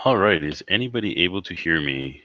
All right, is anybody able to hear me?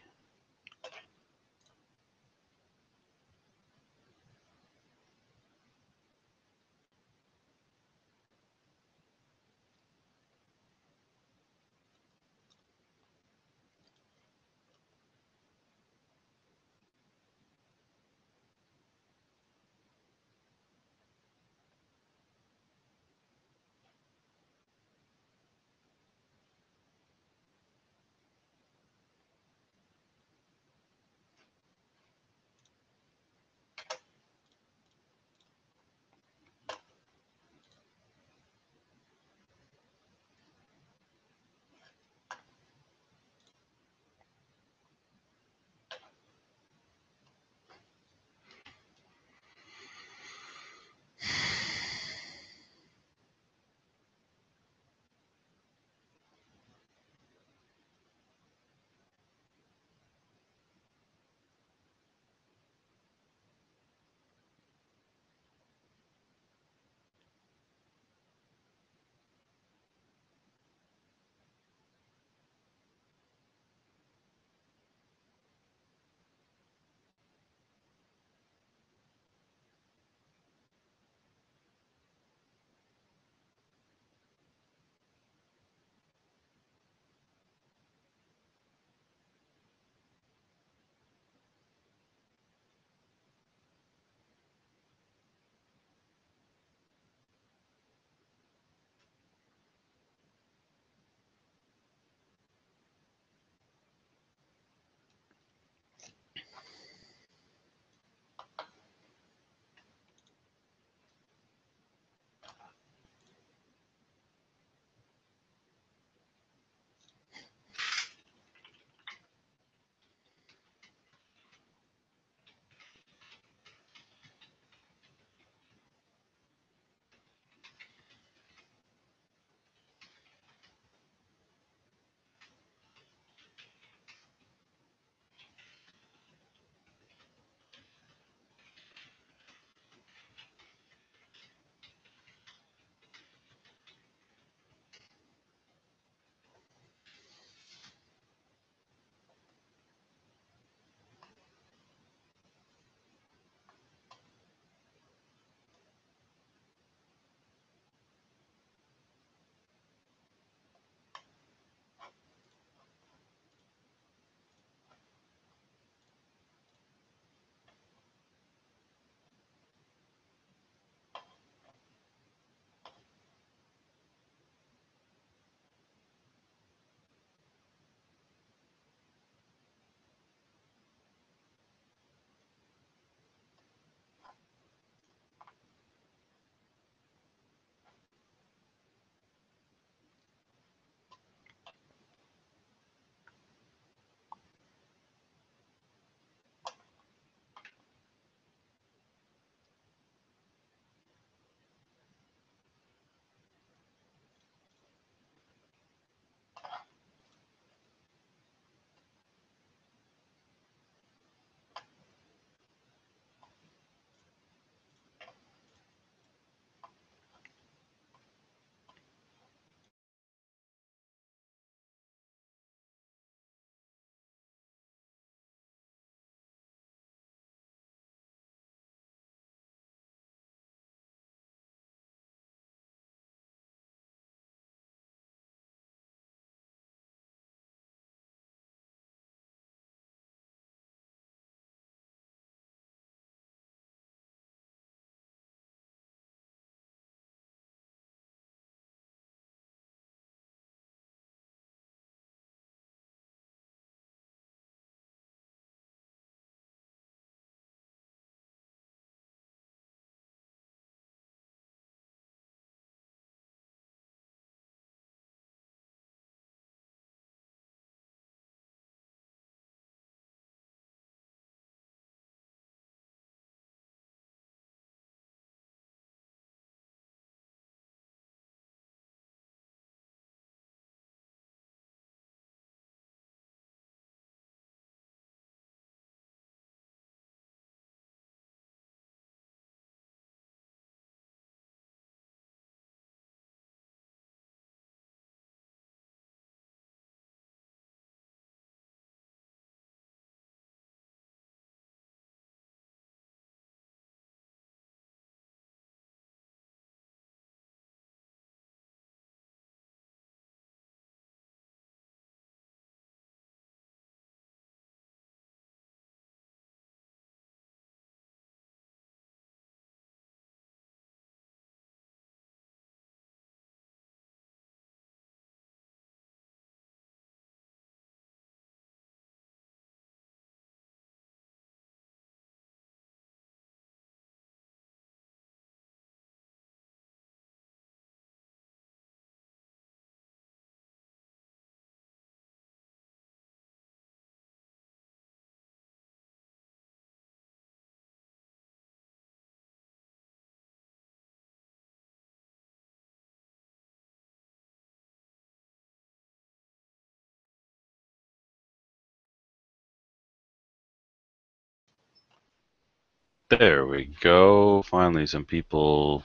There we go. Finally, some people.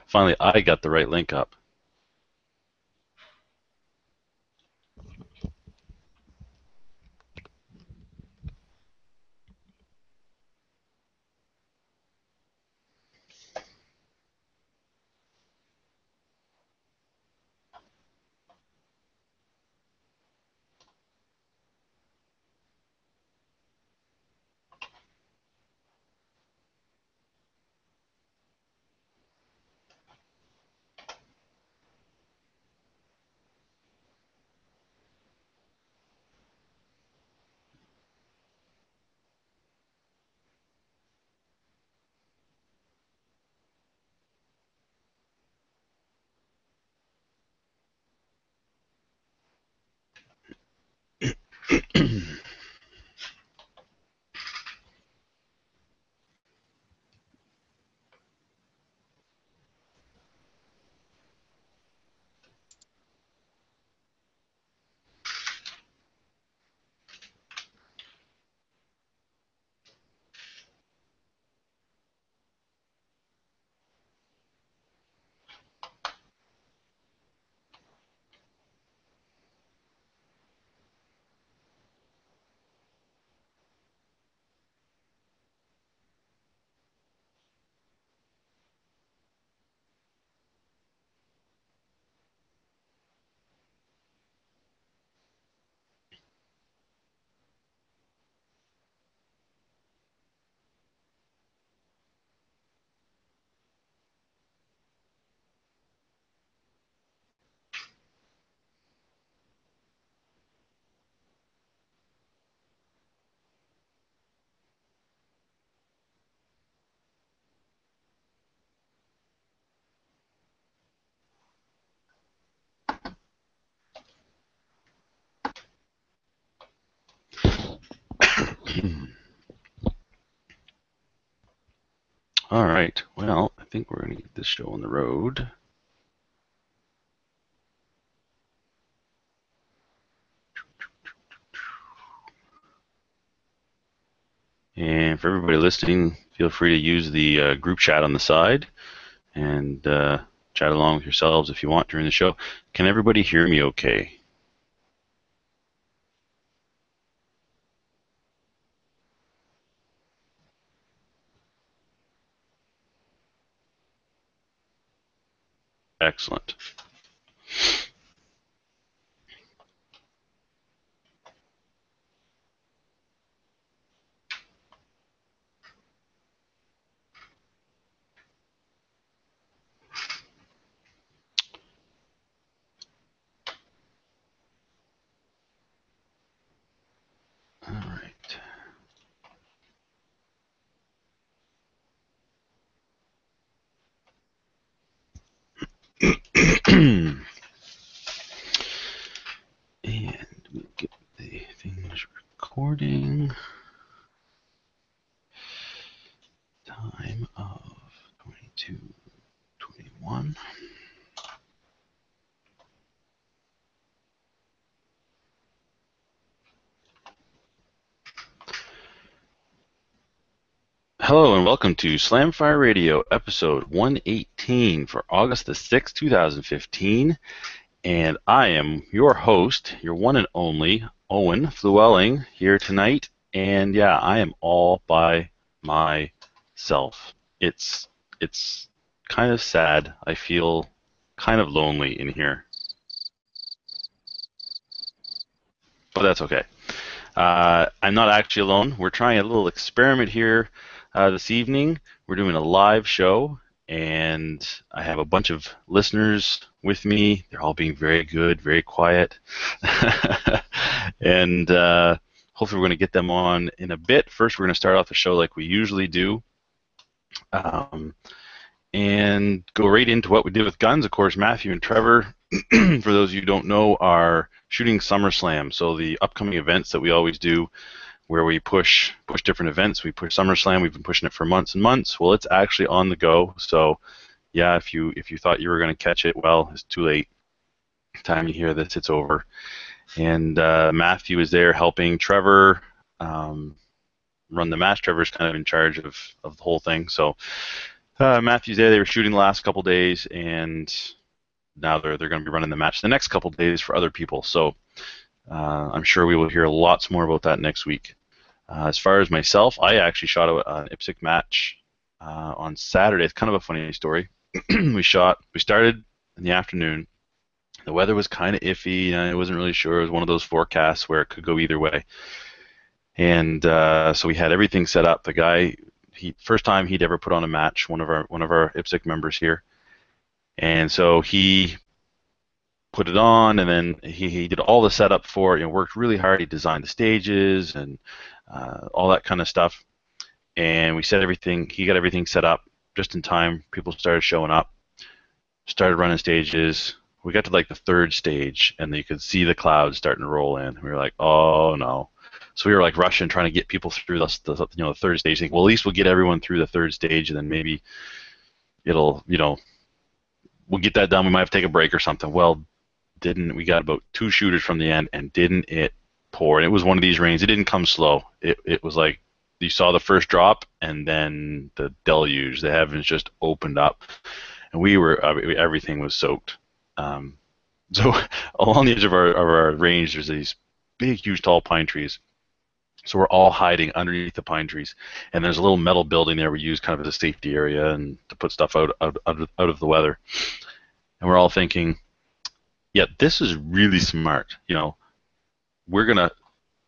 Finally, I got the right link up. All right. Well, I think we're going to get this show on the road. And for everybody listening, feel free to use the group chat on the side and chat along with yourselves if you want during the show. Can everybody hear me okay? Excellent. All right. And we get the things recording. Time of 22:21. Hello and welcome to Slamfire Radio, episode 118 for August the 6th, 2015. And I am your host, your one and only Owen Flewelling here tonight. And yeah, I am all by myself. It's kind of sad. I feel kind of lonely in here, but that's okay. I'm not actually alone. We're trying a little experiment here this evening. We're doing a live show, and I have a bunch of listeners with me. They're all being very good, very quiet. And hopefully we're going to get them on in a bit. First, we're going to start off the show like we usually do. And go right into what we did with guns. Of course, Matthew and Trevor, for those of you who don't know, are shooting SummerSlam. So the upcoming events that we always do where we push different events. We push SummerSlam. We've been pushing it for months and months. Well, it's actually on the go. So yeah, if you thought you were going to catch it, well, it's too late. Time you hear this, it's over. And Matthew is there helping Trevor run the match. Trevor's kind of in charge of the whole thing. So Matthew's there. They were shooting the last couple days, and now they're going to be running the match the next couple days for other people. So I'm sure we will hear lots more about that next week. As far as myself, I actually shot an IPSC match on Saturday. It's kind of a funny story. We started in the afternoon. The weather was kind of iffy. I wasn't really sure. It was one of those forecasts where it could go either way. And so we had everything set up. The guy, first time he'd ever put on a match, one of our IPSC members here. And so he put it on, and then he did all the setup for it. Worked really hard. He designed the stages and all that kind of stuff. And we set everything. He got everything set up just in time. People started showing up. Started running stages. We got to like the third stage, and you could see the clouds starting to roll in. We were like, "Oh no!" So we were like rushing, trying to get people through the third stage. Thinking, well, at least we'll get everyone through the third stage, and then maybe it'll, we'll get that done. We might have to take a break or something. Well, we got about 2 shooters from the end, and didn't it pour? And it was one of these rains. It didn't come slow. It was like you saw the first drop, and then the deluge. The heavens just opened up, and everything was soaked. So along the edge of our range, there's these big, huge, tall pine trees. So we're all hiding underneath the pine trees, and there's a little metal building there we use kind of as a safety area and to put stuff out of the weather. And we're all thinking, yeah, this is really smart. We're gonna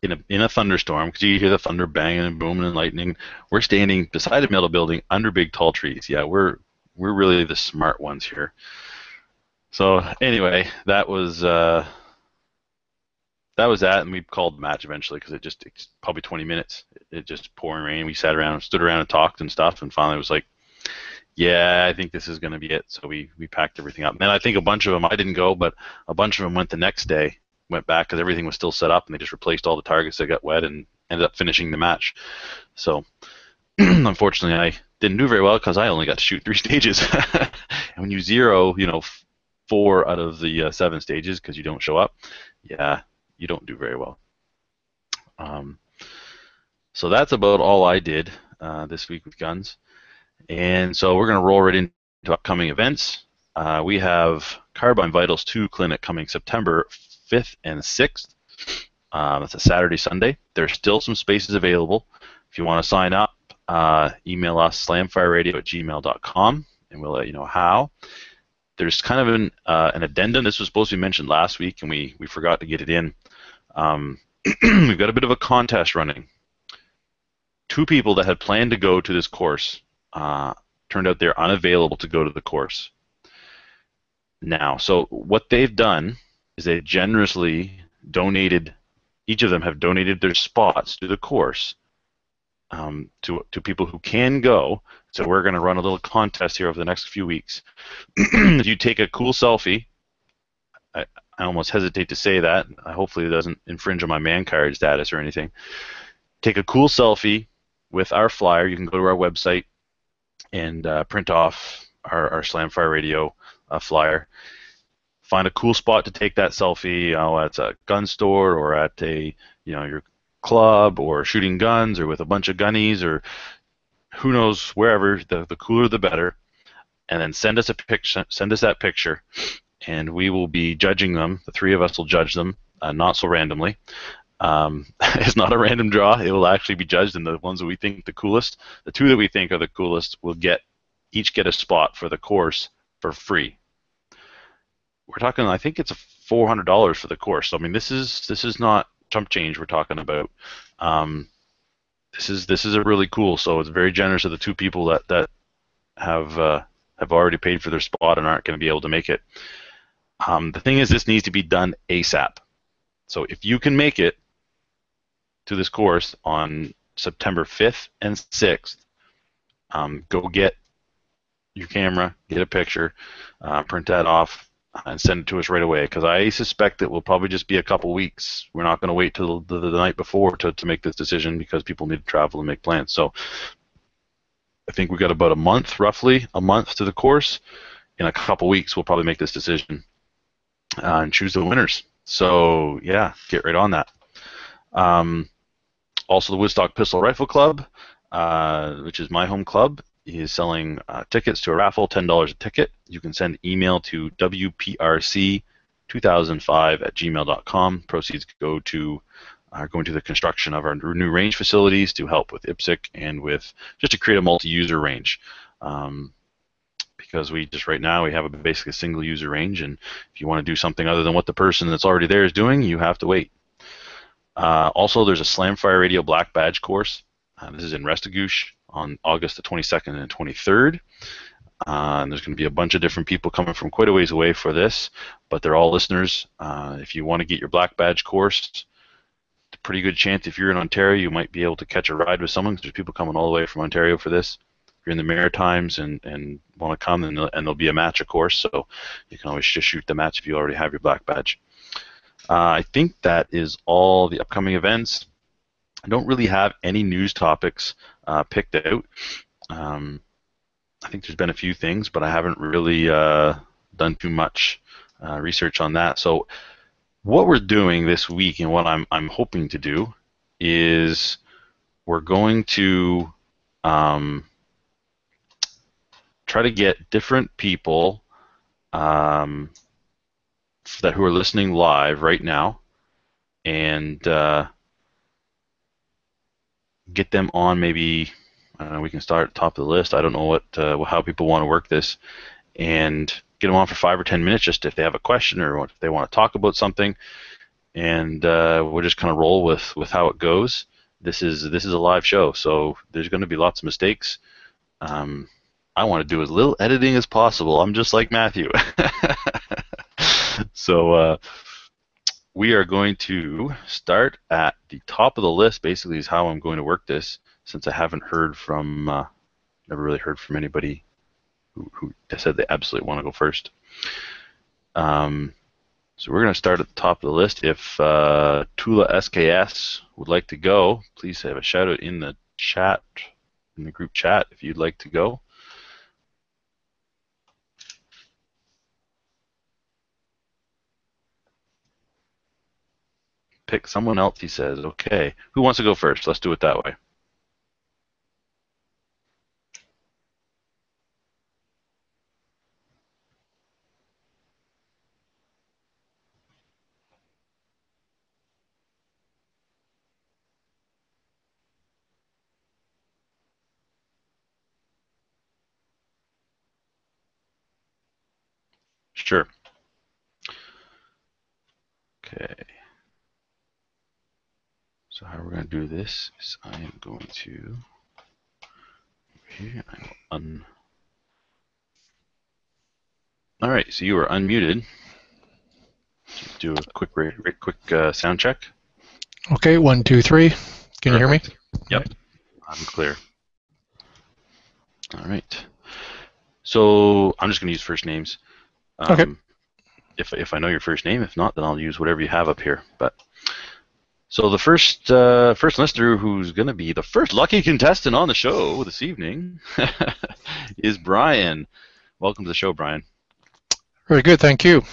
in a thunderstorm, because you hear the thunder banging and booming and lightning. We're standing beside a metal building under big, tall trees. Yeah, we're really the smart ones here. So anyway, that was that, and we called the match eventually because it's probably 20 minutes. It just pouring rain. We stood around and talked and stuff, and finally it was like, yeah, I think this is going to be it. So we packed everything up. And then I think a bunch of them, I didn't go, but a bunch of them went the next day, went back because everything was still set up, and they just replaced all the targets that got wet and ended up finishing the match. So unfortunately, I didn't do very well because I only got to shoot 3 stages. And when you zero, 4 out of the 7 stages because you don't show up, yeah, you don't do very well. So that's about all I did this week with guns. And so we're going to roll right into upcoming events. We have Carbine Vitals 2 Clinic coming September 5th and 6th. That's a Saturday, Sunday. There's still some spaces available. If you want to sign up, email us slamfireradio@gmail.com, and we'll let you know how. There's kind of an addendum. This was supposed to be mentioned last week, and we forgot to get it in. We've got a bit of a contest running. 2 people that had planned to go to this course turned out they're unavailable to go to the course now. So what they've done is they've generously donated, each of them have donated their spots to the course to people who can go. So we're going to run a little contest here over the next few weeks. If you take a cool selfie, I almost hesitate to say that. Hopefully it doesn't infringe on my man card status or anything. Take a cool selfie with our flyer. You can go to our website and print off our Slamfire Radio flyer. Find a cool spot to take that selfie. At a gun store or at a your club or shooting guns or with a bunch of gunnies or who knows, wherever. The cooler the better. And then send us a picture. Send us that picture, and we will be judging them. The 3 of us will judge them, not so randomly. It's not a random draw. It will actually be judged, and the ones that we think the coolest, the 2 that we think are the coolest, will each get a spot for the course for free. We're talking, I think it's $400 for the course. So, I mean, this is not chump change we're talking about. This is a really cool. So it's very generous of the 2 people that have already paid for their spot and aren't going to be able to make it. The thing is, this needs to be done ASAP. So if you can make it to this course on September 5th and 6th, go get your camera, get a picture, print that off, and send it to us right away, because I suspect it will probably just be a couple weeks. We're not going to wait till the night before to make this decision, because people need to travel and make plans. So I think we've got about a month, roughly a month to the course. In a couple weeks, we'll probably make this decision and choose the winners. So yeah, get right on that. Also, the Woodstock Pistol Rifle Club, which is my home club, is selling tickets to a raffle, $10 a ticket. You can send email to wprc2005@gmail.com. Proceeds go to going to the construction of our new range facilities to help with IPSC and with just to create a multi-user range. Because we just right now we have basically a single user range, and if you want to do something other than what the person that's already there is doing, you have to wait. Also, there's a Slamfire Radio Black Badge course. This is in Restigouche on August the 22nd and 23rd. And there's going to be a bunch of different people coming from quite a ways away for this, but they're all listeners. If you want to get your Black Badge course, it's a pretty good chance if you're in Ontario, you might be able to catch a ride with someone, because there's people coming all the way from Ontario for this. If you're in the Maritimes and want to come, and there'll be a match, of course, so you can always just shoot the match if you already have your Black Badge. I think that is all the upcoming events. I don't really have any news topics picked out. I think there's been a few things, but I haven't really done too much research on that. So what we're doing this week, and what I'm hoping to do, is we're going to try to get different people who are listening live right now, and get them on. Maybe we can start at the top of the list. I don't know how people want to work this, and get them on for 5 or 10 minutes, just if they have a question or if they want to talk about something, and we'll just kind of roll with how it goes. This is a live show, so there's going to be lots of mistakes. I want to do as little editing as possible. I'm just like Matthew. So we are going to start at the top of the list, basically, is how I'm going to work this, since I haven't heard from, never really heard from anybody who said they absolutely want to go first. So we're going to start at the top of the list. If Tula SKS would like to go, please have a shout out in the chat, in the group chat, if you'd like to go. Pick someone else, he says. Okay. Who wants to go first? Let's do it that way. Sure. Okay. So how we're going to do this is I am going to, here, I will all right, so you are unmuted. Just do a quick sound check. Okay, 1, 2, 3. Can you hear me? Yep, I'm clear. All right. So I'm just going to use first names. Okay. If I know your first name, if not, then I'll use whatever you have up here. But so the first listener, who's going to be the first lucky contestant on the show this evening, is Brian. Welcome to the show, Brian. Very good, thank you.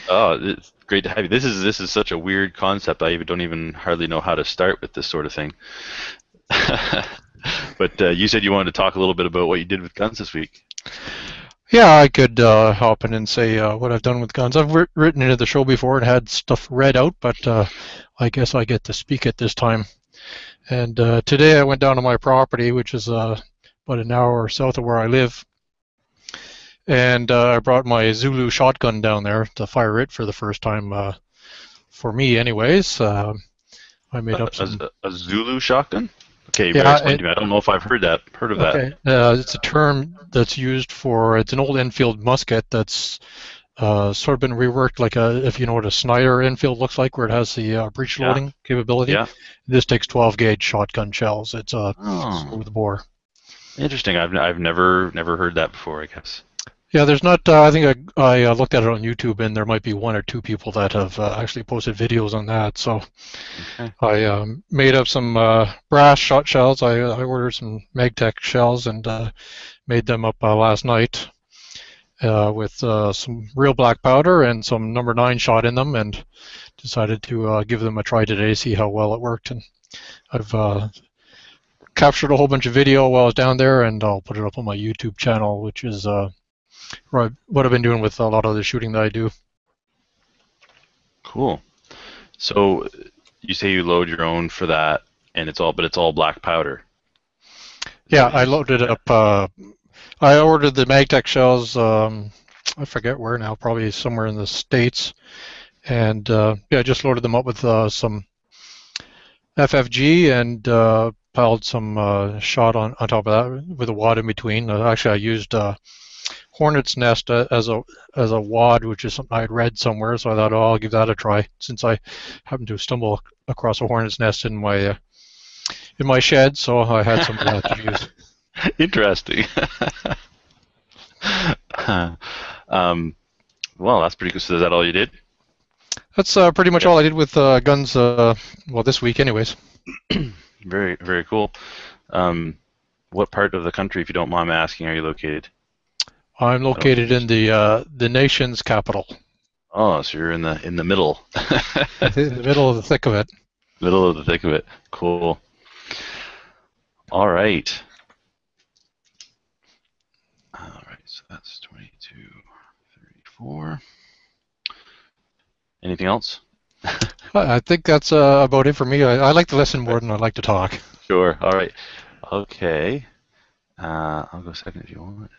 Oh, it's great to have you. This is such a weird concept. I don't even hardly know how to start with this sort of thing. But you said you wanted to talk a little bit about what you did with guns this week. Yeah, I could hop in and say what I've done with guns. I've written into the show before and had stuff read out, but I guess I get to speak it this time. And today I went down to my property, which is about an hour south of where I live, and I brought my Zulu shotgun down there to fire it for the first time, for me anyways. I made up some... A Zulu shotgun? Okay, yeah, explain to me. I don't know if I've heard of okay. that. It's a term that's used for, it's an old Enfield musket that's sort of been reworked, like if you know what a Snyder Enfield looks like, where it has the breech loading capability. Yeah. This takes 12 gauge shotgun shells. It's a smooth bore. Interesting. I've never heard that before, I guess. Yeah, there's not. I think I looked at it on YouTube, and there might be 1 or 2 people that have actually posted videos on that. So okay. I made up some brass shot shells. I ordered some Magtech shells and made them up last night with some real black powder and some number 9 shot in them, and decided to give them a try today, see how well it worked. And I've captured a whole bunch of video while I was down there, and I'll put it up on my YouTube channel, which is what I've been doing with a lot of the shooting that I do. Cool. So you say you load your own for that, and it's all black powder. Yeah, I loaded up. I ordered the Magtech shells. I forget where now, probably somewhere in the States, and yeah, I just loaded them up with some FFG and piled some shot on top of that with a wad in between. Actually, I used Hornet's Nest as a wad, which is something I had read somewhere, so I thought, oh, I'll give that a try, since I happened to stumble across a Hornet's Nest in my shed, so I had some of that to use. Interesting. Well, that's pretty good. So is that all you did? That's pretty much all I did with guns, well, this week anyways. Very, very cool. What part of the country, if you don't mind me asking, are you located? I'm located in the nation's capital. Oh, so you're in the middle. In the middle of the thick of it. Middle of the thick of it. Cool. All right. All right, so that's 22, 34. Anything else? I think that's about it for me. I like to listen more than I like to talk. Sure. All right. Okay. I'll go second if you want.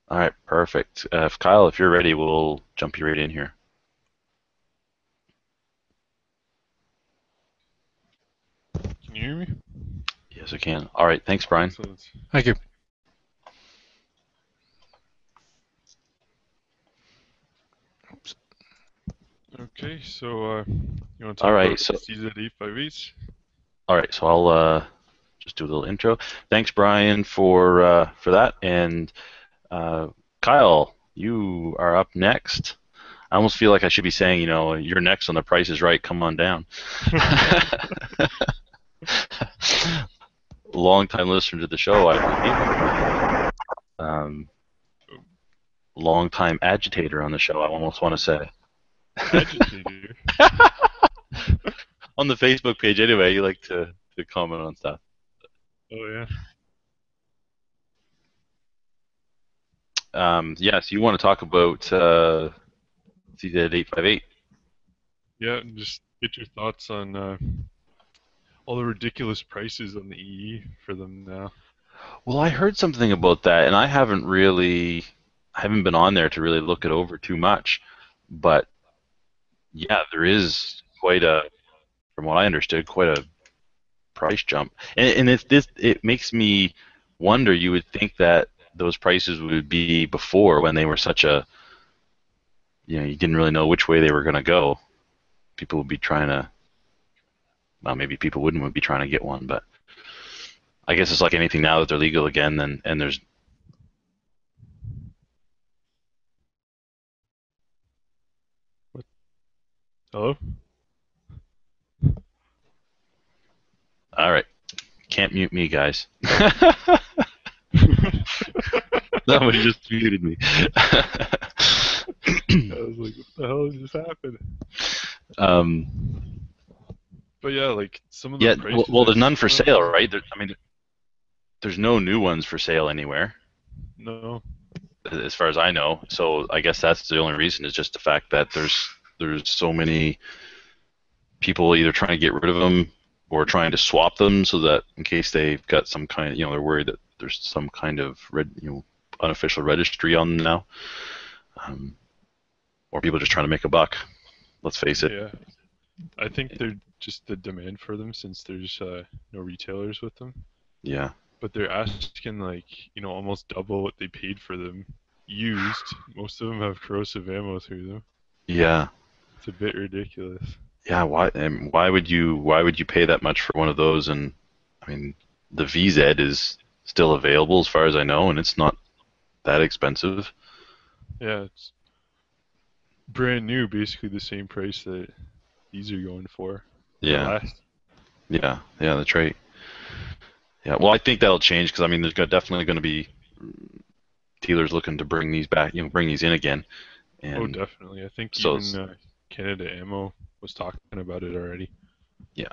All right. Perfect. Kyle, if you're ready, we'll jump you right in here. Can you hear me? Yes, I can. All right. Thanks, Brian. Excellent. Thank you. Okay, so you want to talk All right, about so CZ858s? all right, so I'll just do a little intro. Thanks, Brian, for that, and Kyle, you are up next. I almost feel like I should be saying, you're next on The Price is Right. Come on down. Long-time listener to the show, I believe. Long-time agitator on the show, I almost want to say. Agitator? On the Facebook page, anyway, you like to comment on stuff. Oh, yeah. Yes, you want to talk about CZ858. Yeah, and just get your thoughts on all the ridiculous prices on the EE for them now. Well, I heard something about that, and I haven't been on there to really look it over too much. But yeah, there is from what I understood, quite a price jump. And it makes me wonder. You would think that those prices would be before, when they were such a, you didn't really know which way they were going to go. People would be trying to, well, maybe people wouldn't be trying to get one, but I guess it's like anything now that they're legal again, and there's. What? Hello? All right, can't mute me, guys. Somebody just muted me. I was like, what the hell just happened? But yeah, like some of the prices. Well, there's none for sale, right? There's no new ones for sale anywhere. No. As far as I know. So I guess that's the only reason, is just the fact that there's so many people either trying to get rid of them or trying to swap them, so that in case they've got some kind of, they're worried that there's some kind of unofficial registry on them now, or people just trying to make a buck. Let's face it. Yeah, I think they're just the demand for them, since there's no retailers with them. Yeah. But they're asking almost double what they paid for them used. Most of them have corrosive ammo through them. Yeah. It's a bit ridiculous. Yeah. Why would you pay that much for one of those? And I mean, the VZ is still available as far as I know, and it's not that expensive. Yeah, it's brand new, basically the same price that these are going for. Yeah. Yeah, that's right. Yeah, well, I think that'll change, because there's definitely going to be dealers looking to bring these back, bring these in again. And oh, definitely. I think even Canada Ammo was talking about it already. Yeah.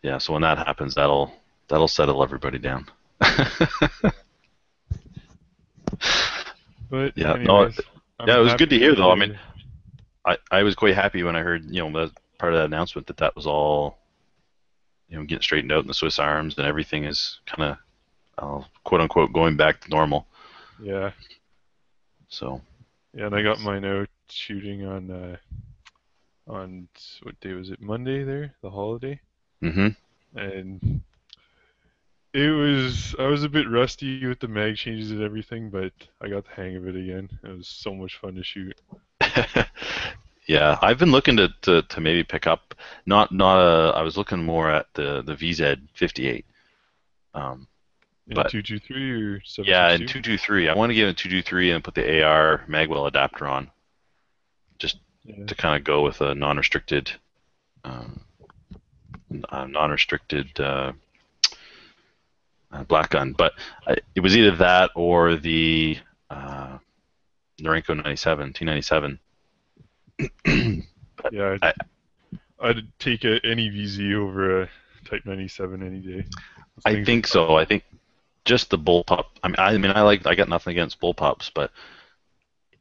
yeah, so when that happens, that'll settle everybody down. But Yeah, no, anyways, yeah, I'm it was good to hear happy though. I mean, to. I was quite happy when I heard, that part of that announcement that was all, getting straightened out in the Swiss Arms and everything is kind of, quote unquote, going back to normal. Yeah. So. Yeah, and I got mine out shooting on what day was it? Monday there, the holiday. Mm-hmm. And I was a bit rusty with the mag changes and everything, but I got the hang of it again. It was so much fun to shoot. Yeah, I've been looking to maybe pick up not I was looking more at the VZ58. In But 223 or yeah, in 762? 223, I want to get in 223 and put the AR Magwell adapter on, just Yeah. to kind of go with a non-restricted, um, non-restricted black gun. But it was either that or the Norinco 97, T97. But Yeah, I'd take any VZ over a Type 97 any day. Those I things are think tough. so. I think just the bullpup. I mean, I got nothing against bullpups, but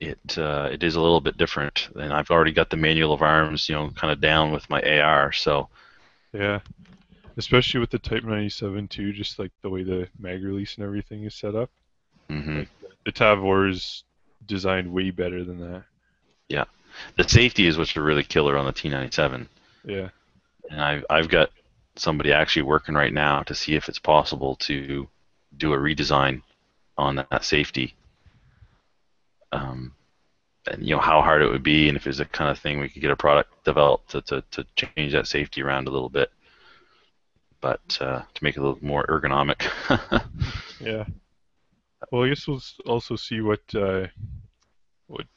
it is a little bit different, and I've already got the manual of arms, kind of down with my AR. So. Yeah, especially with the Type 97 too, just like the way the mag release and everything is set up. Hmm. Like the Tavor is designed way better than that. Yeah, the safety is what's really killer on the T97, Yeah. and I've got somebody actually working right now to see if it's possible to do a redesign on that safety. And how hard it would be, and if it's the kind of thing we could get a product developed to change that safety around a little bit, but to make it a little more ergonomic. Yeah. Well, I guess we'll also see what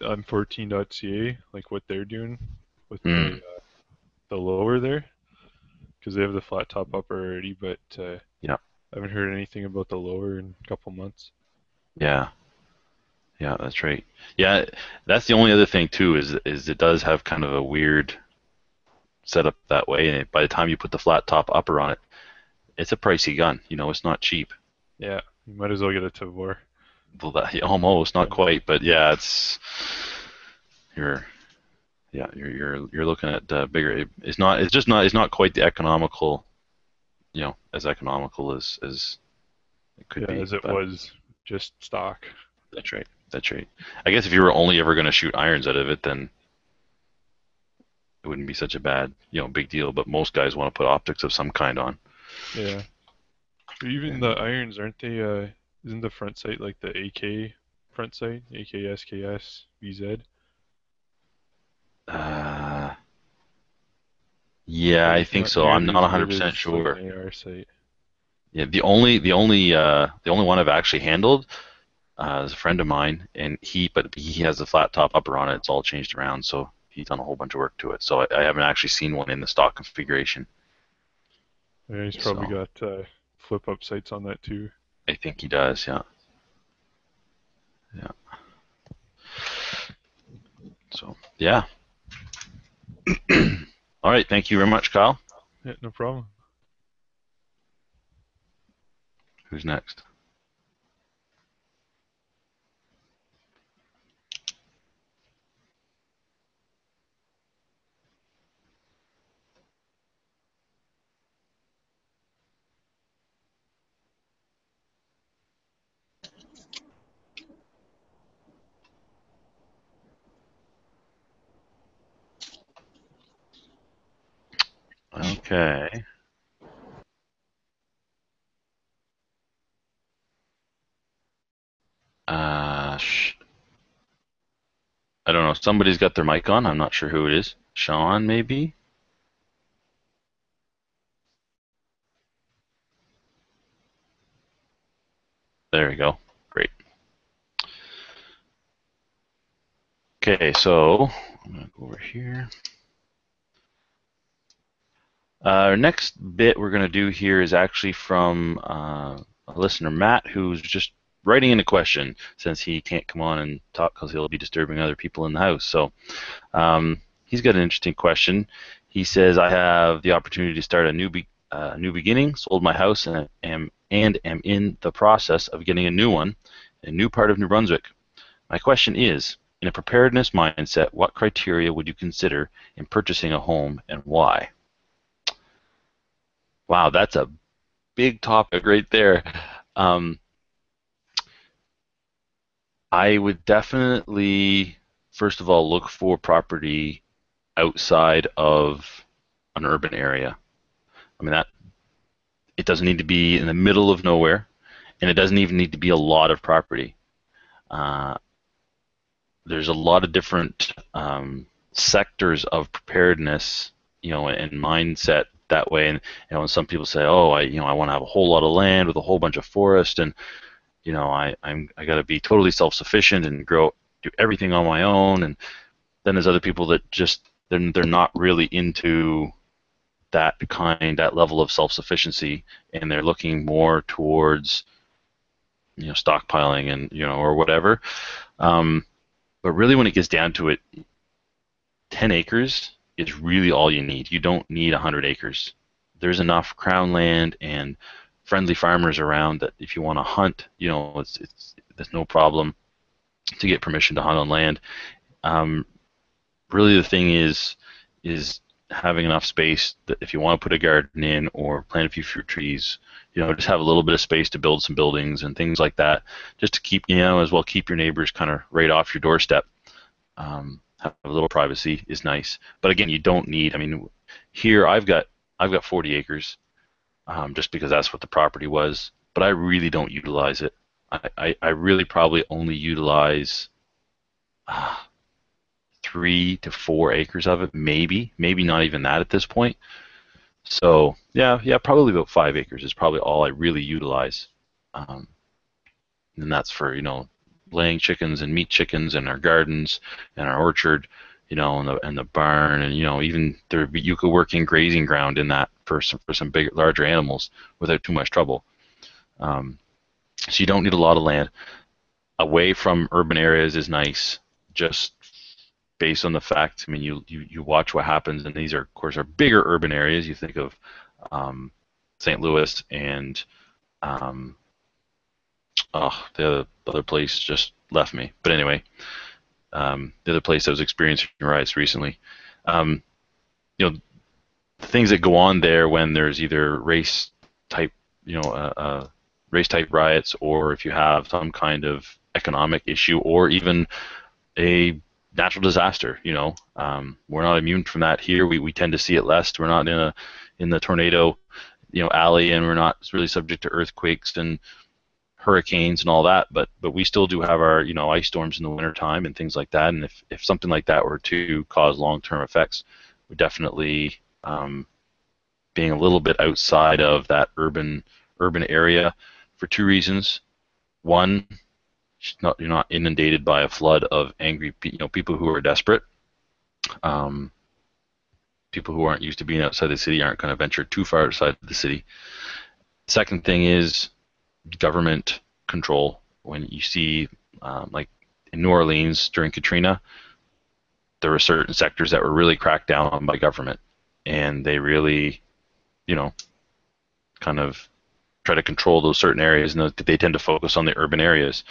M14.ca, like what they're doing with Mm, the lower there, because they have the flat top upper already, but yeah, I haven't heard anything about the lower in a couple months. yeah, yeah, that's right. Yeah, that's the only other thing too is it does have kind of a weird setup that way, and by the time you put the flat top upper on it, it's a pricey gun. It's not cheap. Yeah, you might as well get a Tavor. Well, almost not Yeah. quite, but yeah, you're you're looking at bigger. It's not quite the economical, as economical as it could Yeah, be. as it But was just stock. that's right. That's right. I guess if you were only ever going to shoot irons out of it, then it wouldn't be such a bad, big deal. But most guys want to put optics of some kind on. Yeah. But even And the irons, aren't they? Isn't the front sight like the AK front sight? AK, SKS, VZ? uh, yeah, But I it's think not so. I'm nearly not as good 100% as like sure. an AR sight. Yeah, the only one I've actually handled is a friend of mine, and he has a flat top upper on it. It's all changed around, so he's done a whole bunch of work to it. So I haven't actually seen one in the stock configuration. Yeah, he's probably So got flip up sights on that too. I think he does. Yeah, yeah. So yeah. All right. Thank you very much, Kyle. Yeah, no problem. Who's next? Okay. I don't know. Somebody's got their mic on. I'm not sure who it is. Sean, maybe? There we go. Great. Okay, so I'm going to go over here. Our next bit we're going to do here is actually from a listener, Matt, who's just writing in a question since he can't come on and talk because he'll be disturbing other people in the house. So he's got an interesting question. He says, I have the opportunity to start a a new beginning, sold my house, and am in the process of getting a new one in a new part of New Brunswick. My question is, in a preparedness mindset, what criteria would you consider in purchasing a home and why? Wow, that's a big topic right there. I would definitely, first of all, look for property outside of an urban area. I mean, that it doesn't need to be in the middle of nowhere, and it doesn't even need to be a lot of property. There's a lot of different sectors of preparedness, and mindset that way. And when some people say, "Oh, I want to have a whole lot of land with a whole bunch of forest, and I got to be totally self-sufficient and do everything on my own." And then there's other people that just they're not really into that level of self-sufficiency, and they're looking more towards stockpiling and or whatever. But really, when it gets down to it, 10 acres is really all you need. You don't need 100 acres. There's enough crown land and friendly farmers around that if you want to hunt, there's no problem to get permission to hunt on land. Really, the thing is having enough space that if you want to put a garden in or plant a few fruit trees, just have a little bit of space to build some buildings and things like that, just to keep, as well keep your neighbors kind of right off your doorstep. Have a little privacy is nice, but again, you don't need. I mean, here I've got 40 acres, just because that's what the property was, but I really don't utilize it. I really probably only utilize 3 to 4 acres of it, maybe not even that at this point. So yeah, probably about 5 acres is probably all I really utilize, and that's for laying chickens and meat chickens and our gardens and our orchard, and the barn, and even you could work in grazing ground in that for some big larger animals without too much trouble. So you don't need a lot of land. Away from urban areas is nice, just based on the fact. I mean, you watch what happens, and these are, of course, bigger urban areas. You think of St. Louis and the other place just left me. But anyway, the other place I was experiencing riots recently. The things that go on there when there's either race type riots, or if you have some kind of economic issue, or even a natural disaster. We're not immune from that here. We tend to see it less. We're not in the tornado alley, and we're not really subject to earthquakes and hurricanes and all that, but we still do have our ice storms in the wintertime and things like that. And if something like that were to cause long-term effects, we definitely being a little bit outside of that urban area for 2 reasons. One, you're not inundated by a flood of angry people who are desperate. People who aren't used to being outside the city aren't going to venture too far outside the city. Second thing is government control. When you see, like in New Orleans during Katrina, there were certain sectors that were really cracked down on by government, and they really, kind of try to control those certain areas, and they tend to focus on the urban areas.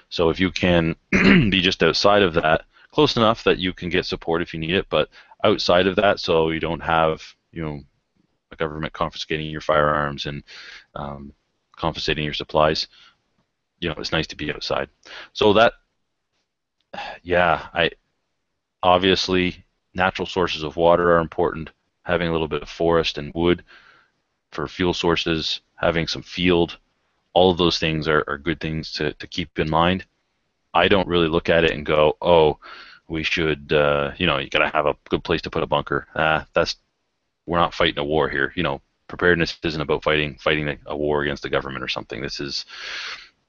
So if you can be just outside of that, close enough that you can get support if you need it, but outside of that, so you don't have, a government confiscating your firearms and confiscating your supplies, it's nice to be outside. So that, obviously natural sources of water are important. Having a little bit of forest and wood for fuel sources, having some field, all of those things are good things to keep in mind. I don't really look at it and go, oh, we should, you got to have a good place to put a bunker. We're not fighting a war here. Preparedness isn't about fighting a war against the government or something. This is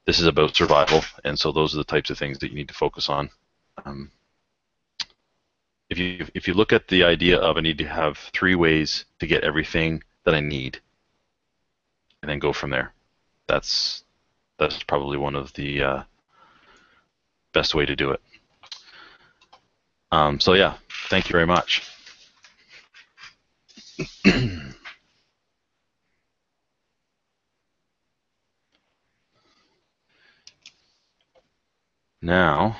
about survival, and so those are the types of things that you need to focus on. If you look at the idea of I need to have 3 ways to get everything that I need, and then go from there, that's probably one of the best way to do it. So yeah, thank you very much. Now,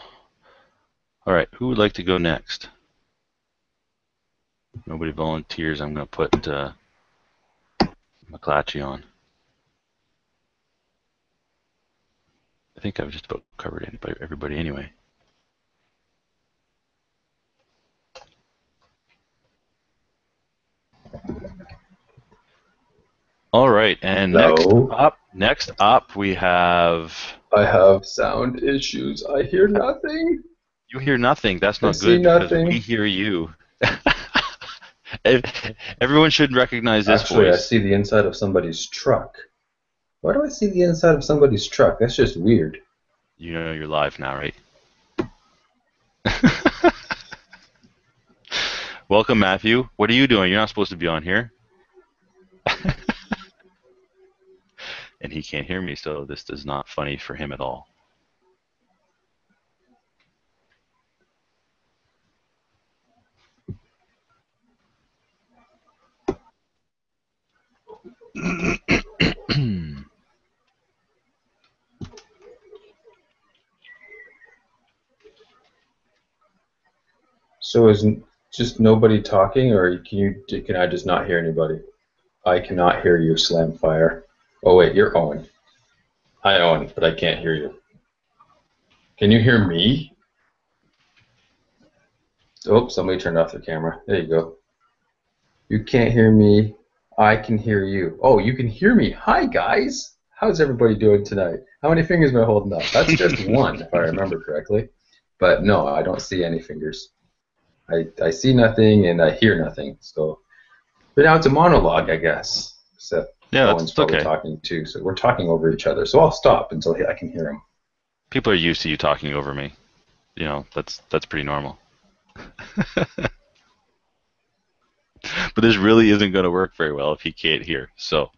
all right, who would like to go next? Nobody volunteers. I'm going to put McClatchy on. I think I've just about covered everybody anyway. All right, and next up we have... I have sound issues. I hear nothing. You hear nothing. That's not see good because nothing. we hear you. Everyone should recognize this Actually, voice. I see the inside of somebody's truck. Why do I see the inside of somebody's truck? That's just weird. You know you're live now, right? Welcome, Matthew. What are you doing? You're not supposed to be on here. And he can't hear me, so this is not funny for him at all. So is just nobody talking, or can I just not hear anybody? I cannot hear you, Slamfire. Oh wait, you're Owen. Hi, Owen, but I can't hear you. Can you hear me? Oh, somebody turned off their camera. There you go. You can't hear me. I can hear you. Oh, you can hear me. Hi, guys. How's everybody doing tonight? How many fingers am I holding up? That's just one, if I remember correctly. But no, I don't see any fingers. I see nothing and I hear nothing. So, but now it's a monologue, I guess. Except yeah, Owen's probably okay. talking too. So we're talking over each other. So I'll stop until I can hear him. People are used to you talking over me. You know, that's pretty normal. But this really isn't going to work very well if he can't hear. So.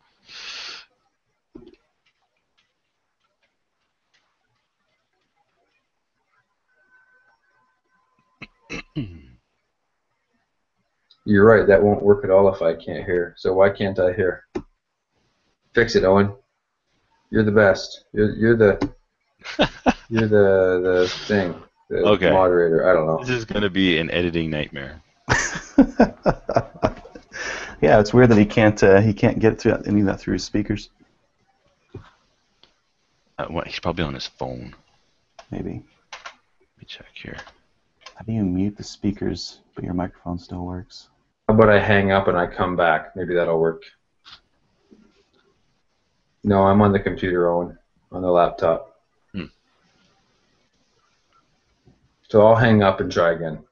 You're right. That won't work at all if I can't hear. So why can't I hear? Fix it, Owen. You're the best. You're the thing. The Okay. moderator. I don't know. This is going to be an editing nightmare. Yeah, it's weird that he can't get through any of that through his speakers. He's probably on his phone. Maybe. Let me check here. How do you mute the speakers but your microphone still works? How about I hang up and I come back? Maybe that'll work. No, I'm on the computer, Owen, on the laptop. So I'll hang up and try again.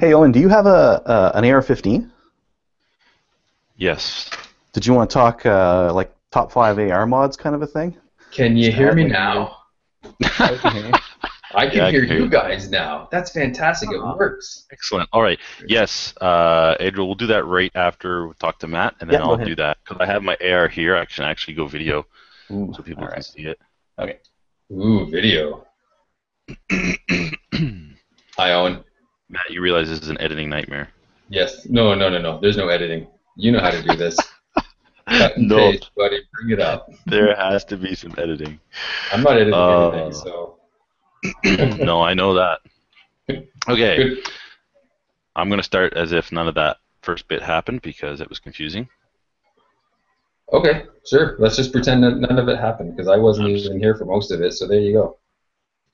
Hey, Owen, do you have an AR-15? Yes. Did you want to talk like top 5 AR mods kind of a thing? Can you hear me now? Okay. I can Yeah, I hear can hear you you. guys now. That's fantastic. It works. Excellent. All right. Yes, Adriel, we'll do that right after we talk to Matt, and then Yeah, go I'll ahead. do that. Because I have my AR here. I can actually go video Ooh, so people all can right. see it. Okay. Ooh, video. Hi, Owen. Matt, you realize this is an editing nightmare. Yes. No. There's no editing. You know how to do this. Cut and No. paste, buddy. Bring it up. There has to be some editing. I'm not editing Oh. anything, so. No, I know that. Okay. Good. I'm going to start as if none of that first bit happened because it was confusing. Okay, sure. Let's just pretend that none of it happened because I wasn't even here for most of it, so there you go.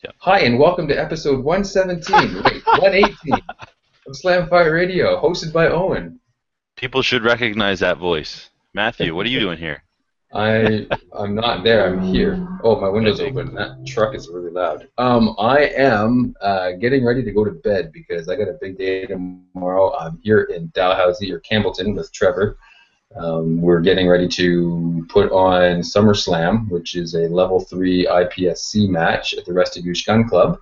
Yeah. Hi, and welcome to episode 117, wait, 118 of Slamfire Radio, hosted by Owen. People should recognize that voice. Matthew, what are you doing here? I'm not there, I'm here. Oh, my window's open. That truck is really loud. I am getting ready to go to bed because I got a big day tomorrow. I'm here in Dalhousie or Campbellton with Trevor. We're getting ready to put on SummerSlam, which is a level 3 IPSC match at the Restigouche Gun Club.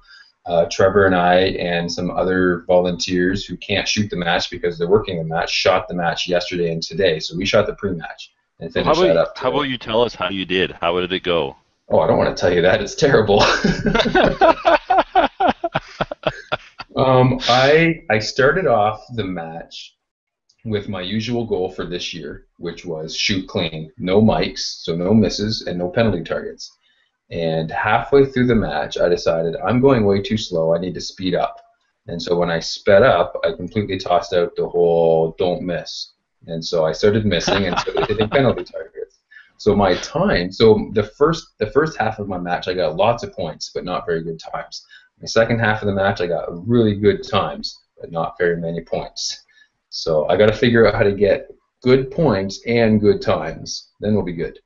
Trevor and I and some other volunteers who can't shoot the match because they're working the match shot the match yesterday and today. So we shot the pre-match and finished that up. How about you tell us how you did? How did it go? Oh, I don't want to tell you that. It's terrible. I started off the match with my usual goal for this year, which was shoot clean, no mics, so no misses and no penalty targets. And halfway through the match, I decided I'm going way too slow. I need to speed up. And so when I sped up, I completely tossed out the whole don't miss. And so I started missing and started hitting penalty targets. So my time, so the first half of my match, I got lots of points, but not very good times. The second half of the match, I got really good times, but not very many points. So I got to figure out how to get good points and good times. Then we'll be good.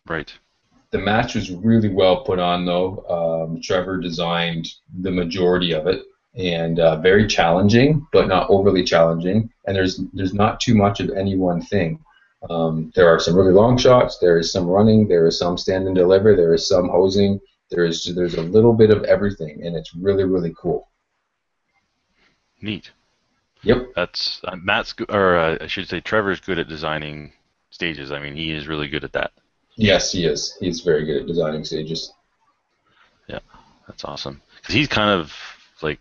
Right. The match was really well put on, though. Trevor designed the majority of it, and very challenging, but not overly challenging. And there's not too much of any one thing. There are some really long shots. There is some running. There is some stand and deliver. There is some hosing. There's a little bit of everything, and it's really, really cool. Neat. Yep. That's Matt's, or I should say, Trevor's good at designing stages. I mean, he is really good at that. Yes, he is. He's very good at designing stages. Yeah, that's awesome. Because he's kind of like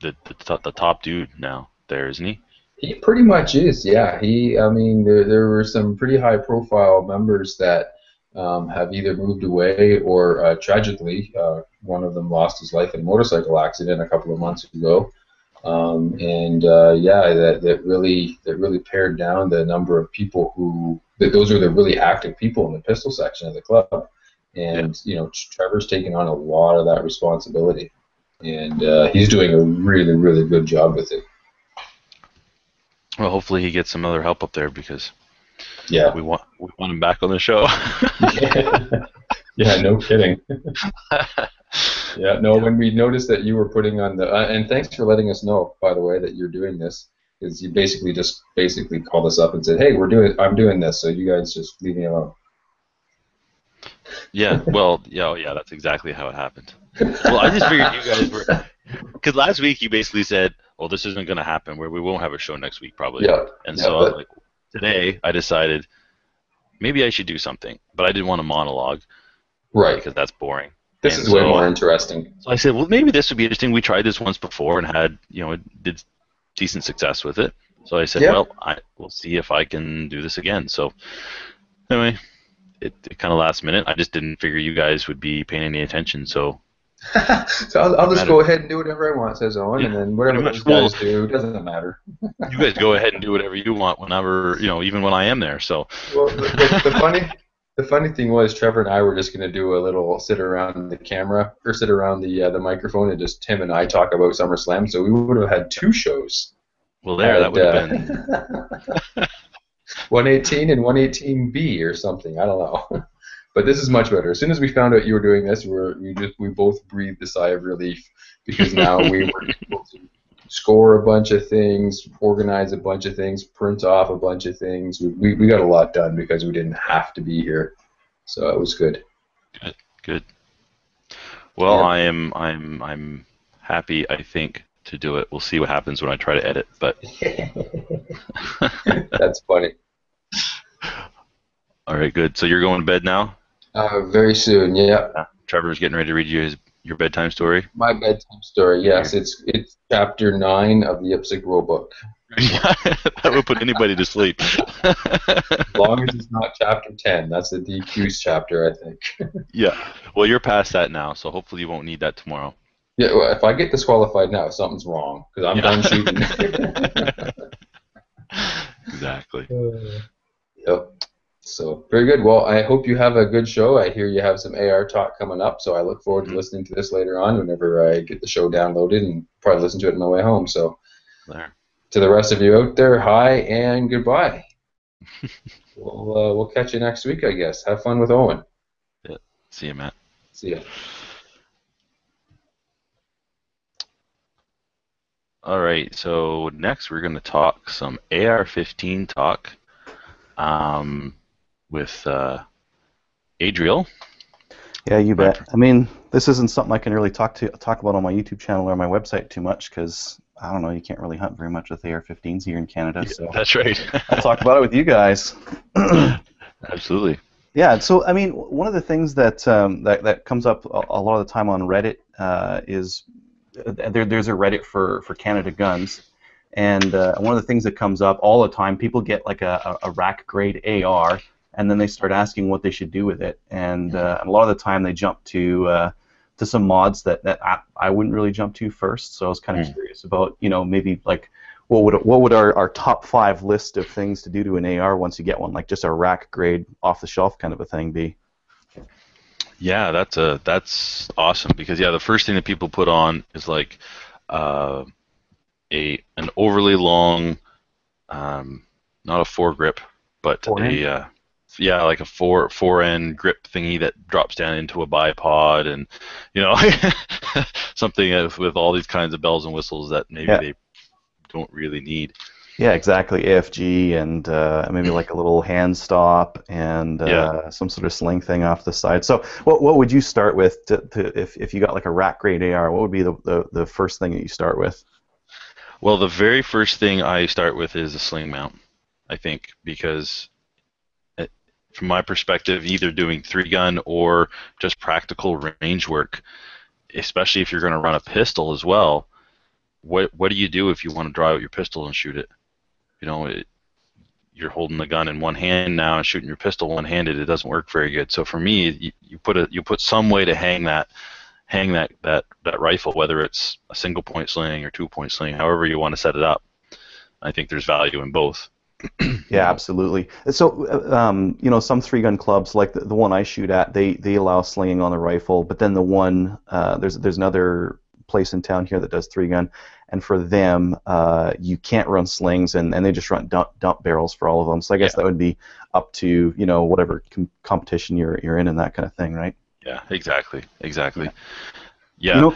the top dude now there, isn't he? He pretty much is. Yeah. I mean, there were some pretty high-profile members that have either moved away or tragically, one of them lost his life in a motorcycle accident a couple of months ago. That really pared down the number of people those are the really active people in the pistol section of the club. And, Trevor's taken on a lot of that responsibility. And he's doing a really, really good job with it. Well, hopefully he gets some other help up there because we want him back on the show. Yeah, no kidding. When we noticed that you were putting on the and thanks for letting us know, by the way, that you're doing this, because you basically called us up and said, "Hey, I'm doing this, so you guys just leave me alone." Yeah, well, yeah, that's exactly how it happened. Well, I just figured you guys were, because last week you basically said, "Well, this isn't going to happen, where we won't have a show next week probably." Yeah. So today I decided maybe I should do something, but I didn't want to monologue, right? Because that's boring. This is way more interesting. So I said, well, maybe this would be interesting. We tried this once before and had, did decent success with it. So I said, we'll see if I can do this again. So anyway, it kind of last minute. I just didn't figure you guys would be paying any attention. So I'll just go ahead and do whatever I want, says Owen, and then whatever those guys do doesn't matter. You guys go ahead and do whatever you want whenever, even when I am there. So. Well, the funny thing was, Trevor and I were just going to do a little sit around the camera, or sit around the microphone, and just Tim and I talk about SummerSlam, so we would have had two shows. Well, that would have been 118 and 118B or something. I don't know. But this is much better. As soon as we found out you were doing this, we both breathed a sigh of relief, because now we were able to score a bunch of things, organize a bunch of things, print off a bunch of things. We got a lot done because we didn't have to be here, so it was good. Good. Well, yeah. I'm happy, I think, to do it. We'll see what happens when I try to edit, but that's funny. All right, good. So you're going to bed now? Very soon, yeah. Trevor's getting ready to read you your bedtime story? My bedtime story, yes. It's chapter 9 of the Ipsic Rule Book. That would put anybody to sleep. As long as it's not chapter 10. That's the DQ's chapter, I think. Yeah. Well, you're past that now, so hopefully you won't need that tomorrow. Yeah, well, if I get disqualified now, something's wrong, because I'm done shooting. Exactly. Yep. So, very good. Well, I hope you have a good show. I hear you have some AR talk coming up, so I look forward to listening to this later on whenever I get the show downloaded, and probably listen to it on my way home. So, to the rest of you out there, hi and goodbye. We'll catch you next week, I guess. Have fun with Owen. Yeah. See you, Matt. See ya. All right, so next we're going to talk some AR-15 talk with Adriel. Yeah, you bet. I mean, this isn't something I can really talk about on my YouTube channel or my website too much, because I don't know, you can't really hunt very much with AR-15s here in Canada. So that's right. I'll talk about it with you guys. Absolutely. Yeah, so I mean, one of the things that that comes up a lot of the time on Reddit is there's a Reddit for Canada Guns, and one of the things that comes up all the time, people get like a rack grade AR, and then they start asking what they should do with it, and a lot of the time they jump to some mods that I wouldn't really jump to first. So I was kind of curious about, maybe like what would our top 5 list of things to do to an AR once you get one, like just a rack grade off the shelf kind of a thing be? Yeah, that's awesome because the first thing that people put on is like an overly long, not a foregrip, but Forehand? like a four-end grip thingy that drops down into a bipod, and something with all these kinds of bells and whistles that maybe they don't really need. Yeah, exactly. AFG and maybe like a little hand stop and some sort of sling thing off the side. So, what would you start with if you got like a rack grade AR? What would be the first thing that you start with? Well, the very first thing I start with is a sling mount, I think, because from my perspective, either doing 3-gun or just practical range work, especially if you're going to run a pistol as well. What do you do if you want to draw out your pistol and shoot it? You're holding the gun in one hand now and shooting your pistol one-handed. It doesn't work very good. So for me, you put some way to hang that rifle, whether it's a single-point sling or 2-point sling, however you want to set it up. I think there's value in both. Yeah, absolutely. So, some 3-gun clubs, like the one I shoot at, they allow slinging on the rifle, but then the one there's another place in town here that does 3-gun, and for them, you can't run slings, and they just run dump barrels for all of them. So I guess that would be up to whatever competition you're in and that kind of thing, right? Yeah, exactly. Yeah.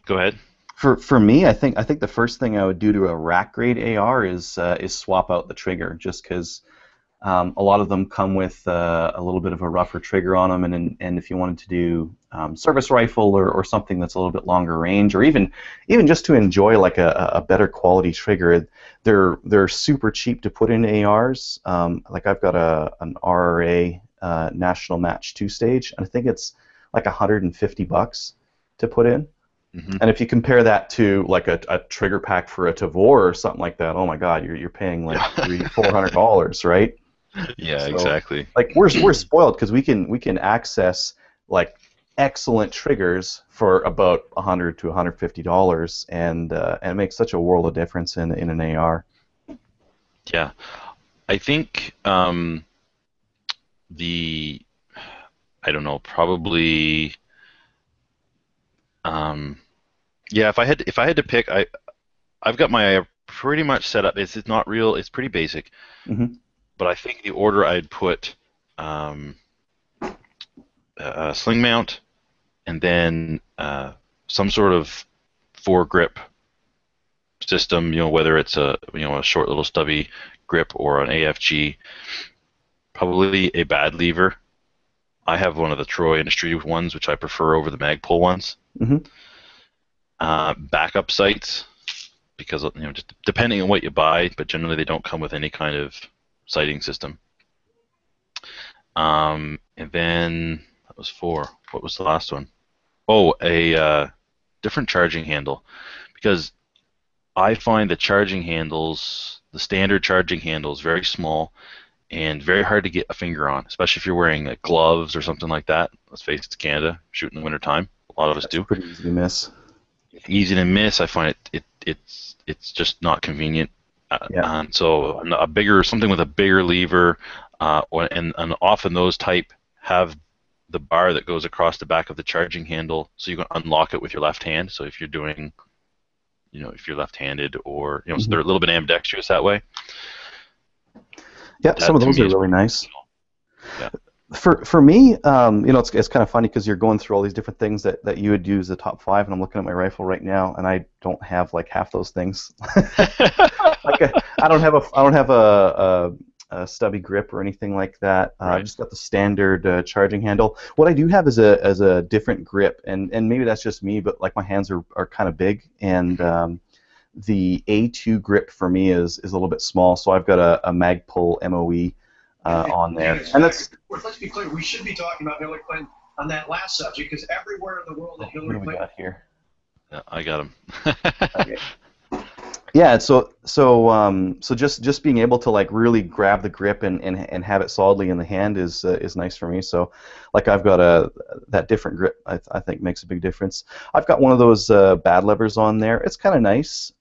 Go ahead. For me, I think the first thing I would do to a rack grade AR is swap out the trigger, just because a lot of them come with a little bit of a rougher trigger on them, and if you wanted to do service rifle or something that's a little bit longer range, or even just to enjoy like a better quality trigger, they're super cheap to put in ARs. Like I've got an RRA National Match 2-stage, and I think it's like $150 to put in. Mm-hmm. And if you compare that to like a trigger pack for a Tavor or something like that, oh my God, you're paying like $300-400, right? Yeah, so, exactly. Like we're spoiled because we can access like excellent triggers for about $100 to $150, and it makes such a world of difference in an AR. Yeah, I think I don't know, probably. If I had to pick, I've got my pretty much set up. It's not real. It's pretty basic. Mm-hmm. But I think the order I'd put a sling mount, and then some sort of foregrip system. Whether it's a short little stubby grip or an AFG. Probably a bad lever. I have one of the Troy Industry ones, which I prefer over the Magpul ones. Mm-hmm. Backup sights, because just depending on what you buy, but generally they don't come with any kind of sighting system. And then that was 4. What was the last one? Oh, a different charging handle, because I find the charging handles, the standard charging handles, very small and very hard to get a finger on, especially if you're wearing gloves or something like that. Let's face it, it's Canada, shoot in the wintertime. A lot of us do. Pretty easy to miss. Easy to miss. I find it's just not convenient. And so something with a bigger lever, and often those type have the bar that goes across the back of the charging handle, so you can unlock it with your left hand. So if you're doing, if you're left-handed, or so they're a little bit ambidextrous that way. Yeah, some of those are really nice. Yeah. For me, it's kind of funny because you're going through all these different things that you would use the top 5, and I'm looking at my rifle right now, and I don't have like half those things. I don't have a stubby grip or anything like that. Right. I've just got the standard charging handle. What I do have is a different grip, and maybe that's just me, but like my hands are kind of big, and the A2 grip for me is a little bit small. So I've got a Magpul MOE on there. And that's. Let's be clear. We should be talking about Hillary Clinton on that last subject because everywhere in the world that Hillary What do we Clinton. got here? Yeah, I got him. Okay. Yeah, so just being able to like really grab the grip and have it solidly in the hand is nice for me. So, like I've got that different grip. I think makes a big difference. I've got one of those bad levers on there. It's kind of nice.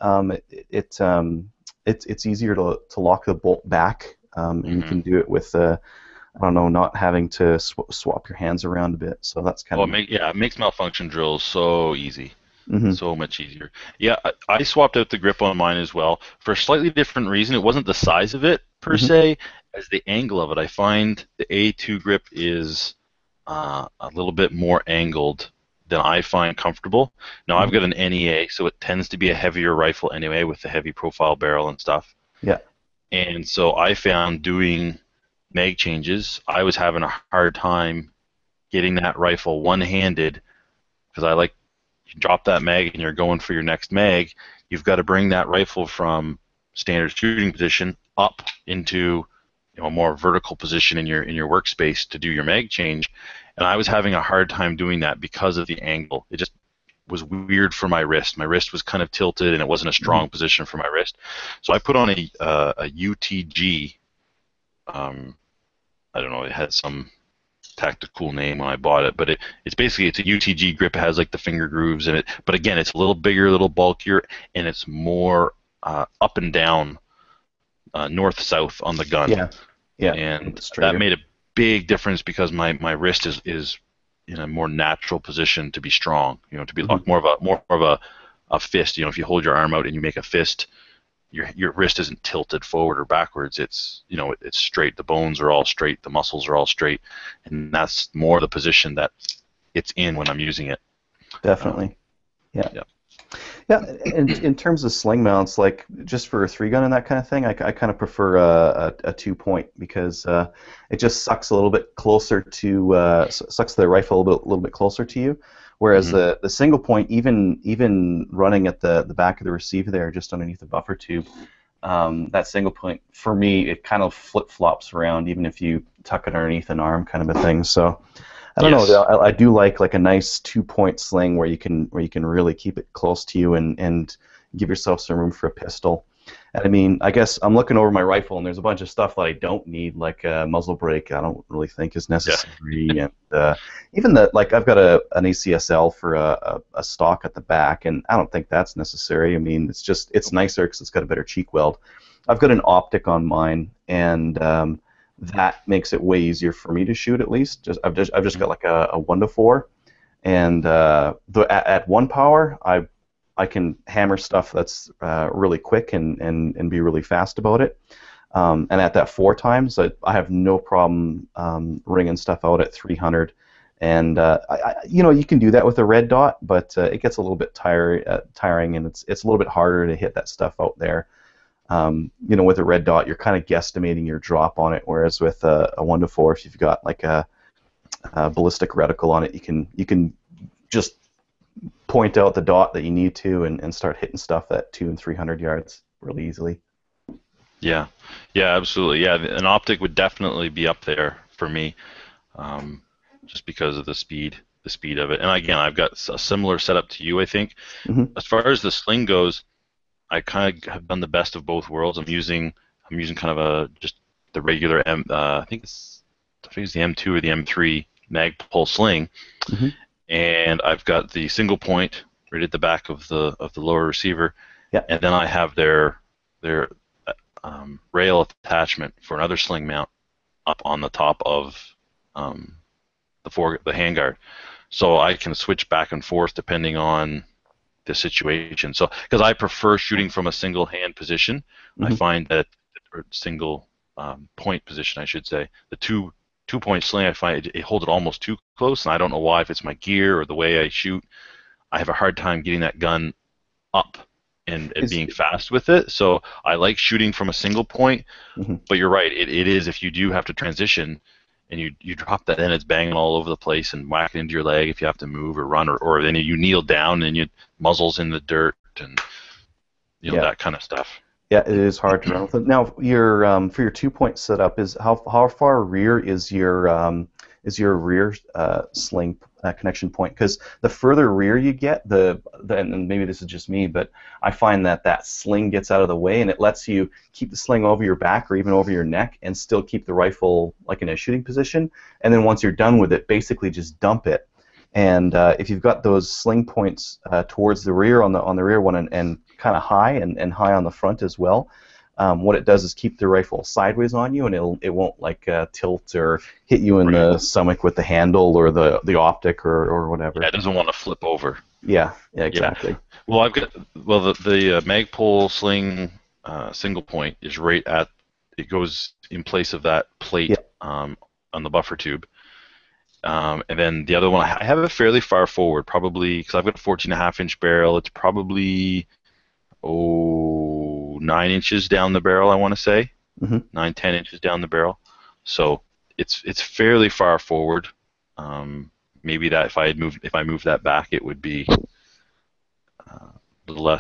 It's easier to lock the bolt back, and you can do it with I don't know, not having to swap your hands around a bit. So that's kind of it makes malfunction drills so easy. Mm-hmm. So much easier. Yeah, I swapped out the grip on mine as well for a slightly different reason. It wasn't the size of it per se, as the angle of it. I find the A2 grip is a little bit more angled than I find comfortable. Now I've got an NEA, so it tends to be a heavier rifle anyway with the heavy profile barrel and stuff. Yeah. And so I found doing mag changes, I was having a hard time getting that rifle one-handed because I like. You drop that mag and you're going for your next mag, you've got to bring that rifle from standard shooting position up into a more vertical position in your workspace to do your mag change. And I was having a hard time doing that because of the angle. It just was weird for my wrist. My wrist was kind of tilted and it wasn't a strong position for my wrist. So I put on a UTG. I don't know, it had some tactical name when I bought it, but it's basically a UTG grip. It has like the finger grooves in it, but again, it's a little bigger, a little bulkier, and it's more up and down, north-south on the gun. Yeah. And that made a big difference because my wrist is in a more natural position to be strong. To be more of a fist. If you hold your arm out and you make a fist, your wrist isn't tilted forward or backwards. It's it's straight. The bones are all straight. The muscles are all straight, and that's more the position that it's in when I'm using it. Definitely. Yeah. In terms of sling mounts, like just for a 3-gun and that kind of thing, I kind of prefer a 2-point because it just sucks a little bit closer to sucks the rifle a little bit closer to you. Whereas the single point, even running at the back of the receiver there, just underneath the buffer tube, that single point, for me, it kind of flip-flops around, even if you tuck it underneath an arm kind of a thing. So I don't know. I do like a nice 2-point sling where you can really keep it close to you and give yourself some room for a pistol. And I mean, I guess I'm looking over my rifle, and there's a bunch of stuff that I don't need, like a muzzle brake. I don't really think is necessary, and even I've got an ACSL for a stock at the back, and I don't think that's necessary. I mean, it's nicer because it's got a better cheek weld. I've got an optic on mine, and that makes it way easier for me to shoot. At least, I've just got like a 1-4, and at 1 power, I can hammer stuff that's really quick and be really fast about it. And at that 4 times, I have no problem ringing stuff out at 300. And you can do that with a red dot, but it gets a little bit tiring, and it's a little bit harder to hit that stuff out there. With a red dot, you're kind of guesstimating your drop on it, whereas with a 1-4, if you've got like a ballistic reticle on it, you can just point out the dot that you need to and start hitting stuff at 200 and 300 yards really easily. Yeah, absolutely. Yeah, an optic would definitely be up there for me, just because of the speed of it. And again, I've got a similar setup to you, I think. As far as the sling goes, I kind of have done the best of both worlds. I'm using kind of just the regular I think it's the M2 or the M3 Magpul sling. And I've got the single point right at the back of the lower receiver, and then I have their rail attachment for another sling mount up on the top of the handguard, so I can switch back and forth depending on the situation. So because I prefer shooting from a single hand position, I find that or single point position, I should say, the two-point sling, I find it holds it almost too close, and I don't know why, if it's my gear or the way I shoot. I have a hard time getting that gun up and being fast with it. So I like shooting from a single point, but you're right, it is, if you do have to transition and you drop that in, it's banging all over the place and whacking into your leg if you have to move or run, or then you kneel down and your muzzle's in the dirt and that kind of stuff. Yeah, it is hard to run with it. Now, your for your 2-point setup, is how far rear is your rear sling connection point? Because the further rear you get, and maybe this is just me, but I find that sling gets out of the way, and it lets you keep the sling over your back or even over your neck, and still keep the rifle like in a shooting position. And then once you're done with it, basically just dump it. And if you've got those sling points towards the rear on the rear one and kind of high and high on the front as well, what it does is keep the rifle sideways on you, and it won't like tilt or hit you in the stomach with the handle or the optic or whatever. Yeah, it doesn't want to flip over. Yeah, exactly. Yeah. Well, the Magpul sling single point is right at, it goes in place of that plate on the buffer tube. And then the other one, I have it fairly far forward, probably, because I've got a 14.5-inch barrel. It's probably 9 inches down the barrel, I want to say. 9-10 inches down the barrel. So it's fairly far forward. Maybe that if I moved that back, it would be a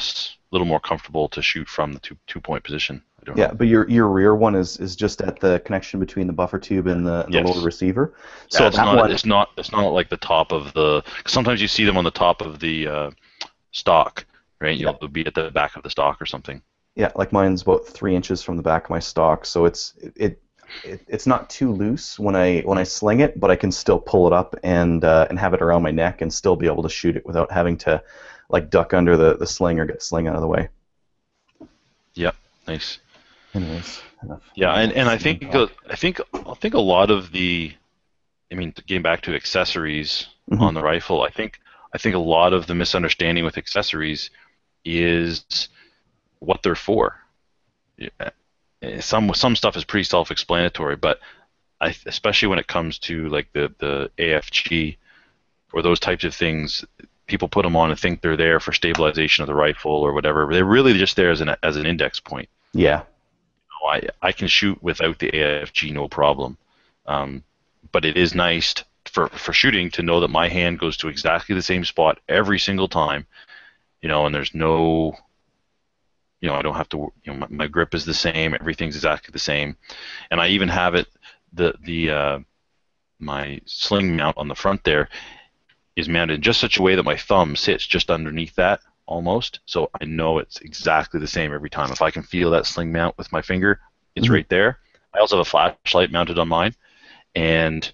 little more comfortable to shoot from the two-point position. I don't know. But your rear one is just at the connection between the buffer tube and the lower receiver. So it's not like the top of the. Cause sometimes you see them on the top of the stock, right? You'll be at the back of the stock or something. Yeah, like mine's about 3 inches from the back of my stock, so it's not too loose when I sling it, but I can still pull it up and have it around my neck and still be able to shoot it without having to like duck under the sling or get the sling out of the way. Yep, nice. Anyways, enough. Yeah, and I think a lot of getting back to accessories on the rifle, I think a lot of the misunderstanding with accessories is what they're for. Some stuff is pretty self-explanatory, but especially when it comes to like the AFG or those types of things, people put them on and think they're there for stabilization of the rifle or whatever. They're really just there as an index point. Yeah. I can shoot without the AFG, no problem. But it is nice for shooting to know that my hand goes to exactly the same spot every single time, and there's no, I don't have to, my grip is the same, everything's exactly the same. And I even have it, my sling mount on the front there is mounted in just such a way that my thumb sits just underneath that, almost, so I know it's exactly the same every time. If I can feel that sling mount with my finger, it's right there. I also have a flashlight mounted on mine, and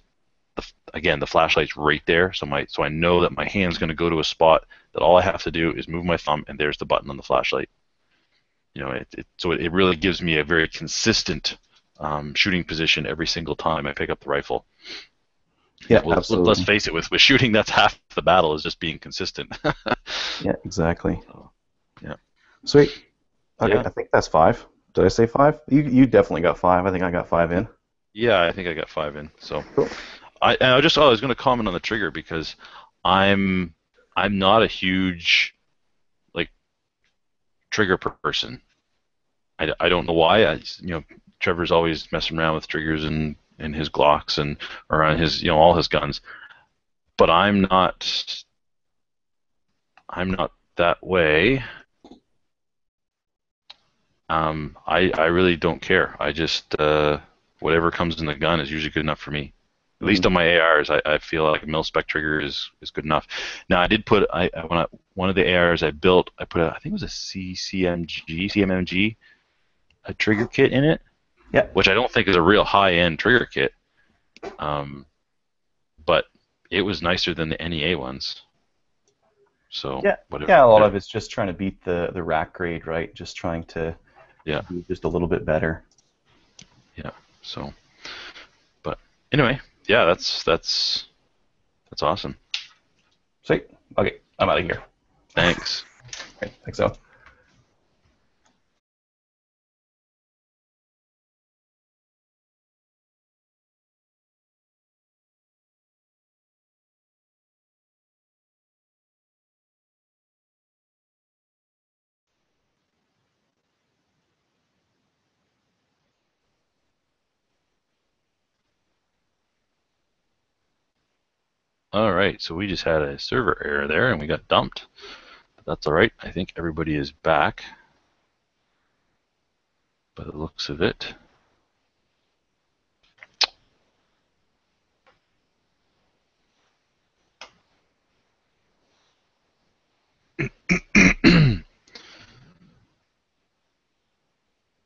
the flashlight's right there, so I know that my hand's going to go to a spot that all I have to do is move my thumb, and there's the button on the flashlight. So it really gives me a very consistent shooting position every single time I pick up the rifle. Yeah, absolutely. Let's face it, with shooting, that's half the battle, is just being consistent. Yeah, exactly. So, yeah. Sweet. Okay, Yeah. I think that's 5. Did I say 5? You definitely got 5. I think I got 5 in. Yeah, I think I got 5 in. So, Cool. I was going to comment on the trigger because I'm not a huge trigger person. I don't know why. Trevor's always messing around with triggers and his Glocks and around his all his guns, but I'm not that way. I really don't care. I just whatever comes in the gun is usually good enough for me. At least on my ARs, I feel like a mil-spec trigger is good enough. Now I did put one of the ARs I built, I put I think it was a CMMG a trigger kit in it. Yeah. Which I don't think is a real high-end trigger kit. But it was nicer than the NEA ones. So whatever. Yeah, a lot of it's just trying to beat the rack grade, right? Just trying to be just a little bit better. Yeah. So, but anyway, yeah, that's awesome. Sweet. Okay, I'm out of here. Thanks. Okay, thanks, so. All right, so we just had a server error there, and we got dumped. But that's all right. I think everybody is back. by the looks of it.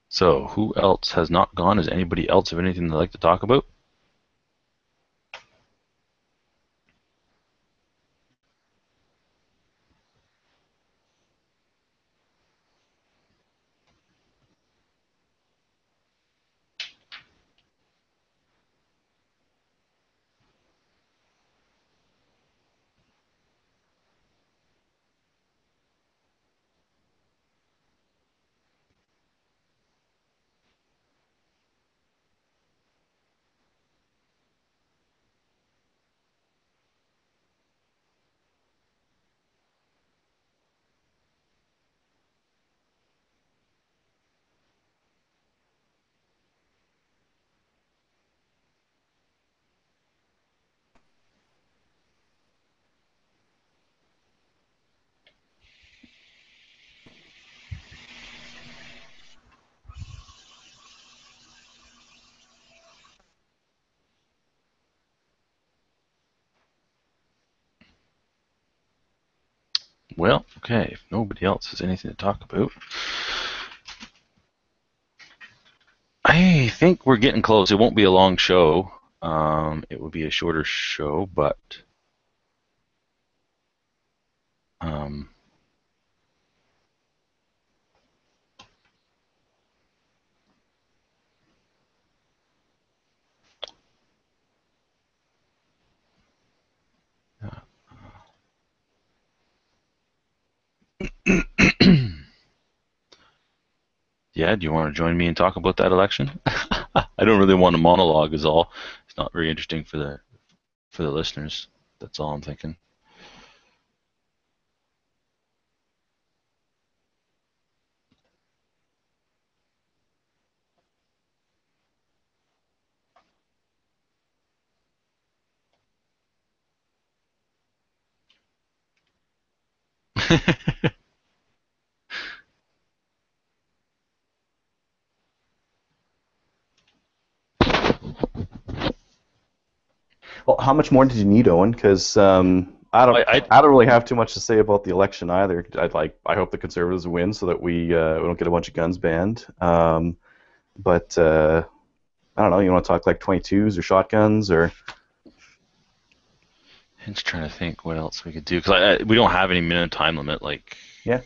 So, who else has not gone? Does anybody else have anything they'd like to talk about? Well, okay, if nobody else has anything to talk about, I think we're getting close. It won't be a long show. It will be a shorter show, but yeah, do you want to join me and talk about that election? I don't really want a monologue is all. It's not very interesting for the listeners. That's all I'm thinking. Well, how much more did you need, Owen? Because I don't really have too much to say about the election either. I hope the Conservatives win so that we don't get a bunch of guns banned. But I don't know. You want to talk like 22s or shotguns or? I'm just trying to think what else we could do because we don't have any minute time limit. Like yeah.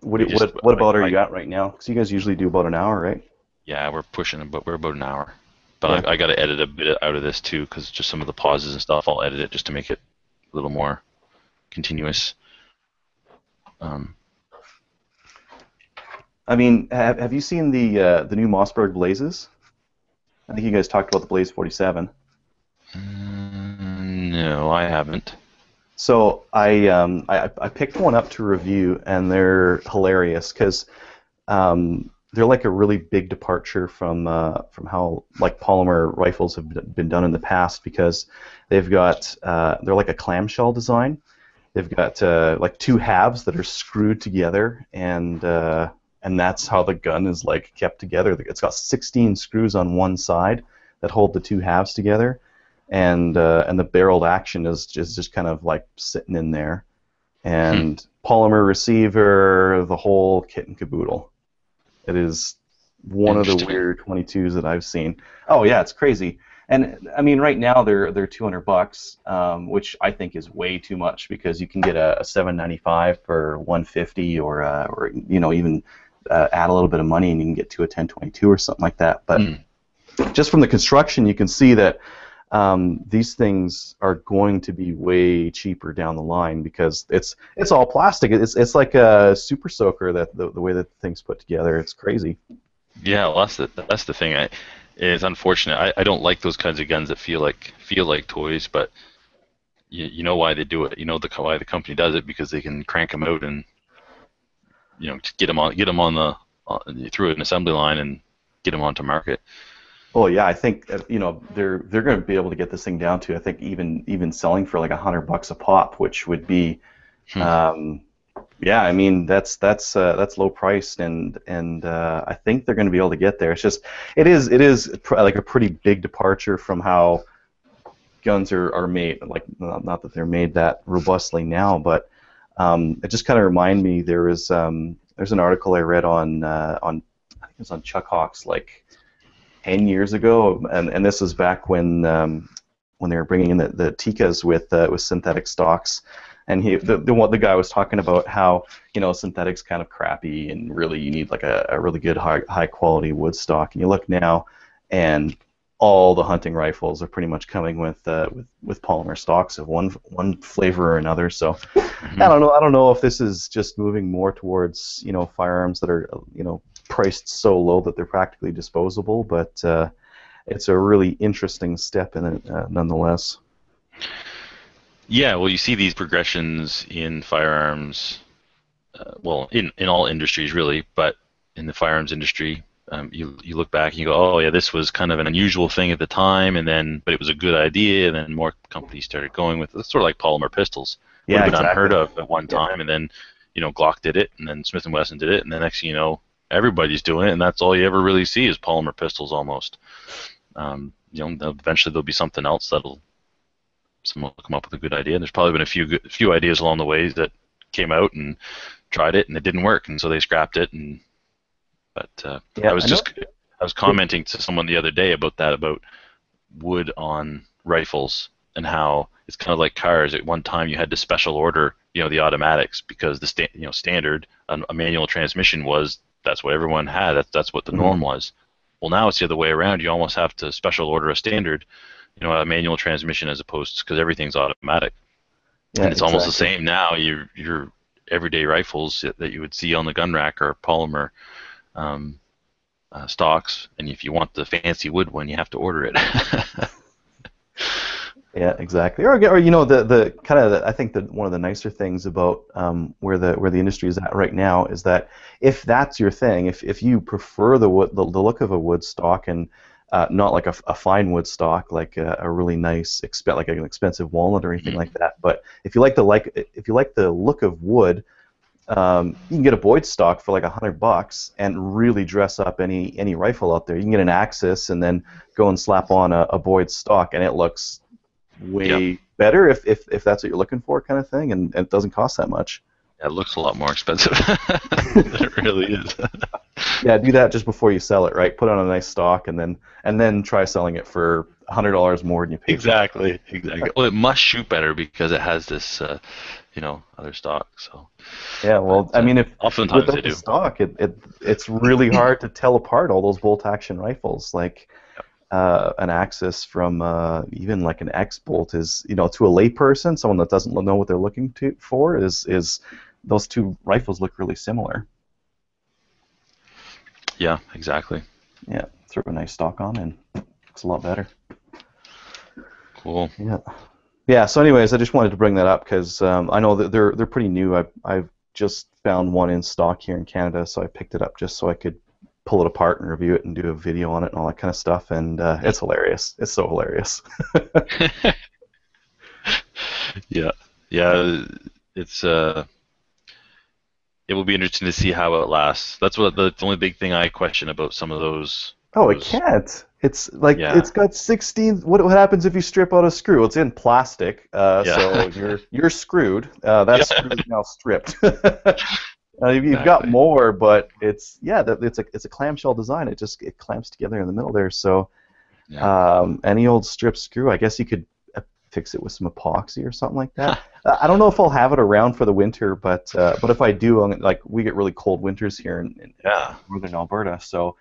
What about are you at right now? Because you guys usually do about an hour, right? Yeah, we're pushing, but we're about an hour. But yeah. I got to edit a bit out of this too, because just some of the pauses and stuff, I'll edit it just to make it a little more continuous. I mean, have you seen the new Mossberg Blazes? I think you guys talked about the Blaze 47. No, I haven't. So I picked one up to review, and they're hilarious because they're like a really big departure from how like polymer rifles have been done in the past, because they've got they're like a clamshell design. They've got like two halves that are screwed together, and that's how the gun is like kept together. It's got 16 screws on one side that hold the two halves together, and the barreled action is just kind of like sitting in there, and polymer receiver, the whole kit and caboodle. It is one of the weird 22s that I've seen. Oh yeah, it's crazy. And I mean, right now they're $200, which I think is way too much, because you can get a $795 for $150, or you know, even add a little bit of money and you can get to a 1022 or something like that. But just from the construction, you can see that these things are going to be way cheaper down the line, because it's all plastic. It's like a Super Soaker, that the way that the thing's put together. It's crazy. Yeah, well, that's the thing. It's unfortunate. I don't like those kinds of guns that feel like toys, but you know why they do it. You know why the company does it, because they can crank them out and just get them on through an assembly line and get them onto market. Oh yeah, I think they're going to be able to get this thing down to, I think, even selling for like $100 a pop, which would be Yeah, I mean that's low priced, and I think they're going to be able to get there. It's just like a pretty big departure from how guns are made. Like not that they're made that robustly now, but it just kind of reminded me. There's an article I read on I think it was on Chuck Hawkes like 10 years ago, and this was back when they were bringing in the Tikas with synthetic stocks. And the guy was talking about how synthetic's kind of crappy, and really you need like a really good high quality wood stock. And you look now, and all the hunting rifles are pretty much coming with polymer stocks of one flavor or another. So I don't know if this is just moving more towards firearms that are priced so low that they're practically disposable, but it's a really interesting step in it nonetheless. Yeah, well, you see these progressions in firearms, well, in all industries really, but in the firearms industry, you look back and you go, oh yeah, this was kind of an unusual thing at the time, but it was a good idea, and then more companies started going with it. It's sort of like polymer pistols. Yeah, would have been exactly. unheard of at one time, and then Glock did it, and then Smith & Wesson did it, and the next thing you know, everybody's doing it, and that's all you ever really see is polymer pistols almost. Eventually there'll be something else someone will come up with a good idea. And there's probably been a few ideas along the way that came out and tried it and it didn't work, and so they scrapped it. I was commenting to someone the other day about wood on rifles and how it's kind of like cars. At one time you had to special order the automatics because the standard a manual transmission that's what everyone had. That's what the norm was. Well, now it's the other way around. You almost have to special order a standard, a manual transmission as opposed to, because everything's automatic. Yeah, and it's almost the same now. Your everyday rifles that you would see on the gun rack are polymer stocks, and if you want the fancy wood one, you have to order it. Yeah, exactly. Or the kind of I think that one of the nicer things about where the industry is at right now is that if that's your thing, if you prefer the look of a wood stock and not like a fine wood stock like a really nice like an expensive walnut or anything like that, but if you like the look of wood, you can get a Boyd stock for like $100 and really dress up any rifle out there. You can get an Axis and then go and slap on a Boyd stock, and it looks way better if that's what you're looking for, kind of thing, and it doesn't cost that much. Yeah, it looks a lot more expensive. It really is. Yeah, do that just before you sell it, right? Put on a nice stock and then try selling it for $100 more than you paid. Exactly. Well, it must shoot better because it has this, other stock. So. Yeah, well, I mean, if oftentimes they do. The stock, it's really hard to tell apart all those bolt action rifles. Like an Axis from even like an X-Bolt is, to a layperson, someone that doesn't know what they're looking for, is those two rifles look really similar. Yeah, exactly. Yeah, throw a nice stock on and looks a lot better. Cool. Yeah. Yeah. So, anyways, I just wanted to bring that up because I know that they're pretty new. I've just found one in stock here in Canada, so I picked it up just so I could pull it apart and review it and do a video on it and all that kind of stuff. And it's hilarious. It's so hilarious. Yeah. It's it will be interesting to see how it lasts. That's what the only big thing I question about some of those. Oh, it can't. It's like it's got 16. What happens if you strip out a screw? It's in plastic, so you're screwed. That screw is now stripped. You've got more, but it's a clamshell design. It clamps together in the middle there. So any old stripped screw, I guess you could fix it with some epoxy or something like that. I don't know if I'll have it around for the winter, but if I do, we get really cold winters here in northern Alberta. So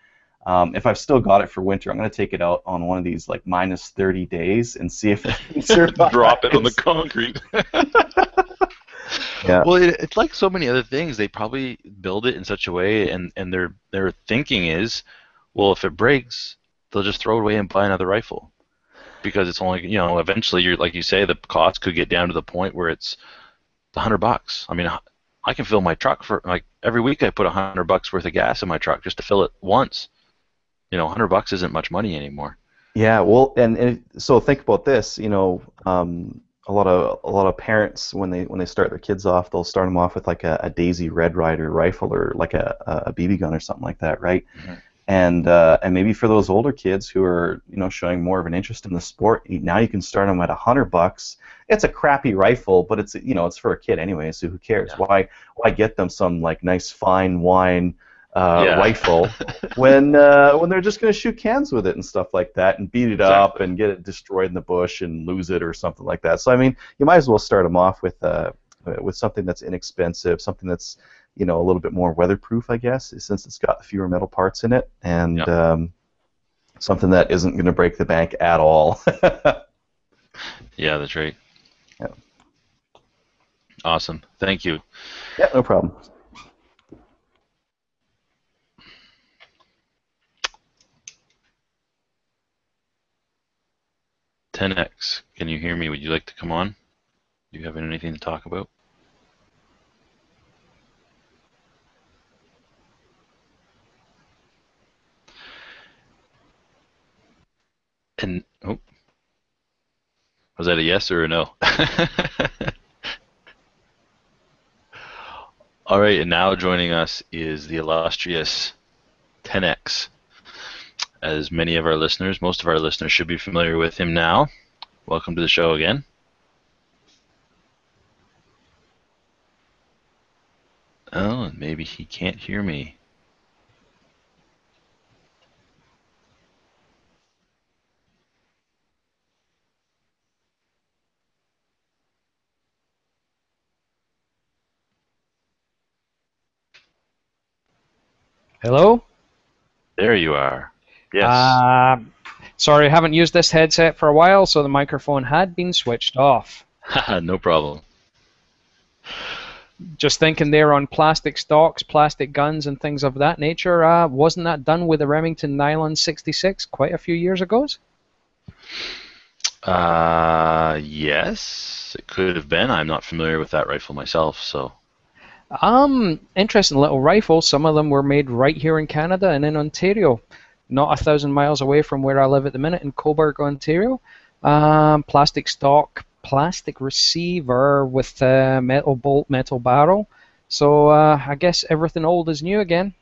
if I've still got it for winter, I'm going to take it out on one of these like minus 30 days and see if it can survive. Drop it on the concrete. Yeah. Well, it's like so many other things. They probably build it in such a way, and their thinking is, well, if it breaks, they'll just throw it away and buy another rifle. Because it's only, eventually, you're like you say, the cost could get down to the point where it's $100. I mean, I can fill my truck for, like, every week I put $100 worth of gas in my truck just to fill it once. $100 isn't much money anymore. Yeah, well, and so think about this, a lot of parents when they start their kids off, they'll start them off with like a Daisy Red Ryder rifle or like a BB gun or something like that, right? Mhm. And maybe for those older kids who are showing more of an interest in the sport, now you can start them at $100. It's a crappy rifle, but it's for a kid anyway, so who cares? Yeah. Why get them some like nice fine wine Yeah. rifle when they're just going to shoot cans with it and stuff like that and beat it up and get it destroyed in the bush and lose it or something like that. So I mean, you might as well start them off with something that's inexpensive, something that's a little bit more weatherproof, I guess, since it's got fewer metal parts in it, and something that isn't going to break the bank at all. Yeah, that's right. Yeah. Awesome. Thank you. Yeah, no problem. X, can you hear me? Would you like to come on? Do you have anything to talk about? And was that a yes or a no? All right, and now joining us is the illustrious 10X. As many of our listeners, most of our listeners should be familiar with him now. Welcome to the show again. Oh, and maybe he can't hear me. Hello? There you are. Yes. Sorry, I haven't used this headset for a while, so the microphone had been switched off. No problem. Just thinking there on plastic stocks, plastic guns, and things of that nature. Wasn't that done with the Remington Nylon 66 quite a few years ago? Yes, it could have been. I'm not familiar with that rifle myself, so. Interesting little rifle. Some of them were made right here in Canada and in Ontario, not 1,000 miles away from where I live at the minute in Cobourg, Ontario. Plastic stock, plastic receiver with metal bolt, metal barrel. So I guess everything old is new again.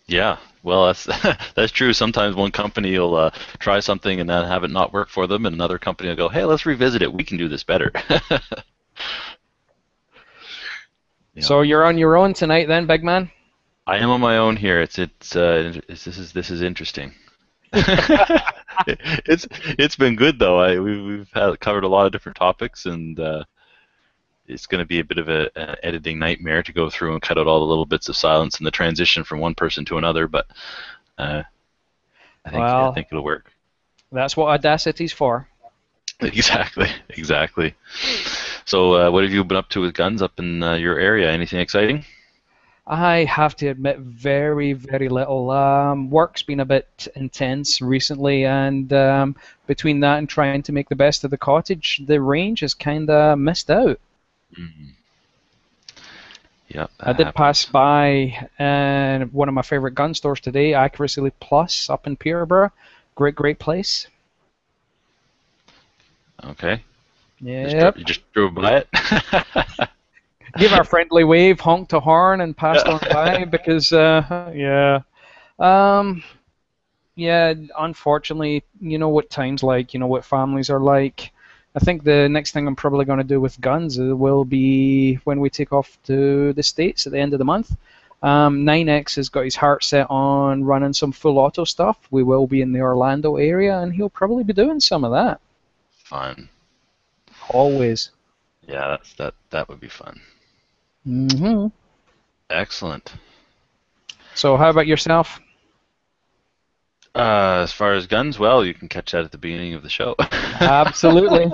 Yeah, well, that's true. Sometimes one company will try something and then have it not work for them, and another company will go, "Hey, let's revisit it. We can do this better." Yeah. So you're on your own tonight, then, big man? I am on my own here. This is interesting. It's been good though. We've covered a lot of different topics, and it's going to be a bit of an editing nightmare to go through and cut out all the little bits of silence and the transition from one person to another. But I think it'll work. That's what Audacity's for. Exactly. So, what have you been up to with guns up in your area? Anything exciting? I have to admit, very, very little. Work's been a bit intense recently, and between that and trying to make the best of the cottage, the range has kind of missed out. Mm-hmm. Yeah, I did pass by one of my favorite gun stores today, Accuracy Plus, up in Peterborough. Great place. Okay. Yeah. You just drove by it? Give our friendly wave, honked a horn, and passed on by because, unfortunately, you know what time's like, you know what families are like. I think the next thing I'm probably going to do with guns will be when we take off to the States at the end of the month. 9X has got his heart set on running some full auto stuff. We will be in the Orlando area, and he'll probably be doing some of that. Fun. Always. Yeah, that would be fun. Mm-hmm. Excellent. So how about yourself? As far as guns, well, you can catch that at the beginning of the show. Absolutely.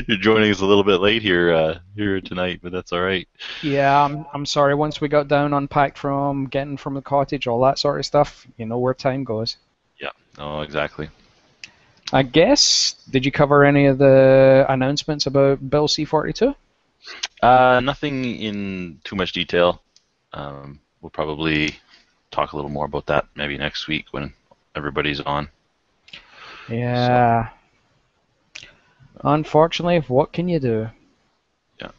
You're joining us a little bit late here tonight, but that's all right. Yeah, I'm sorry. Once we got down, unpacked from getting from the cottage, all that sort of stuff, you know where time goes. Yeah, no, exactly. I guess, did you cover any of the announcements about Bill C-42? Nothing in too much detail. We'll probably talk a little more about that maybe next week when everybody's on. Yeah. Unfortunately, what can you do? Yeah.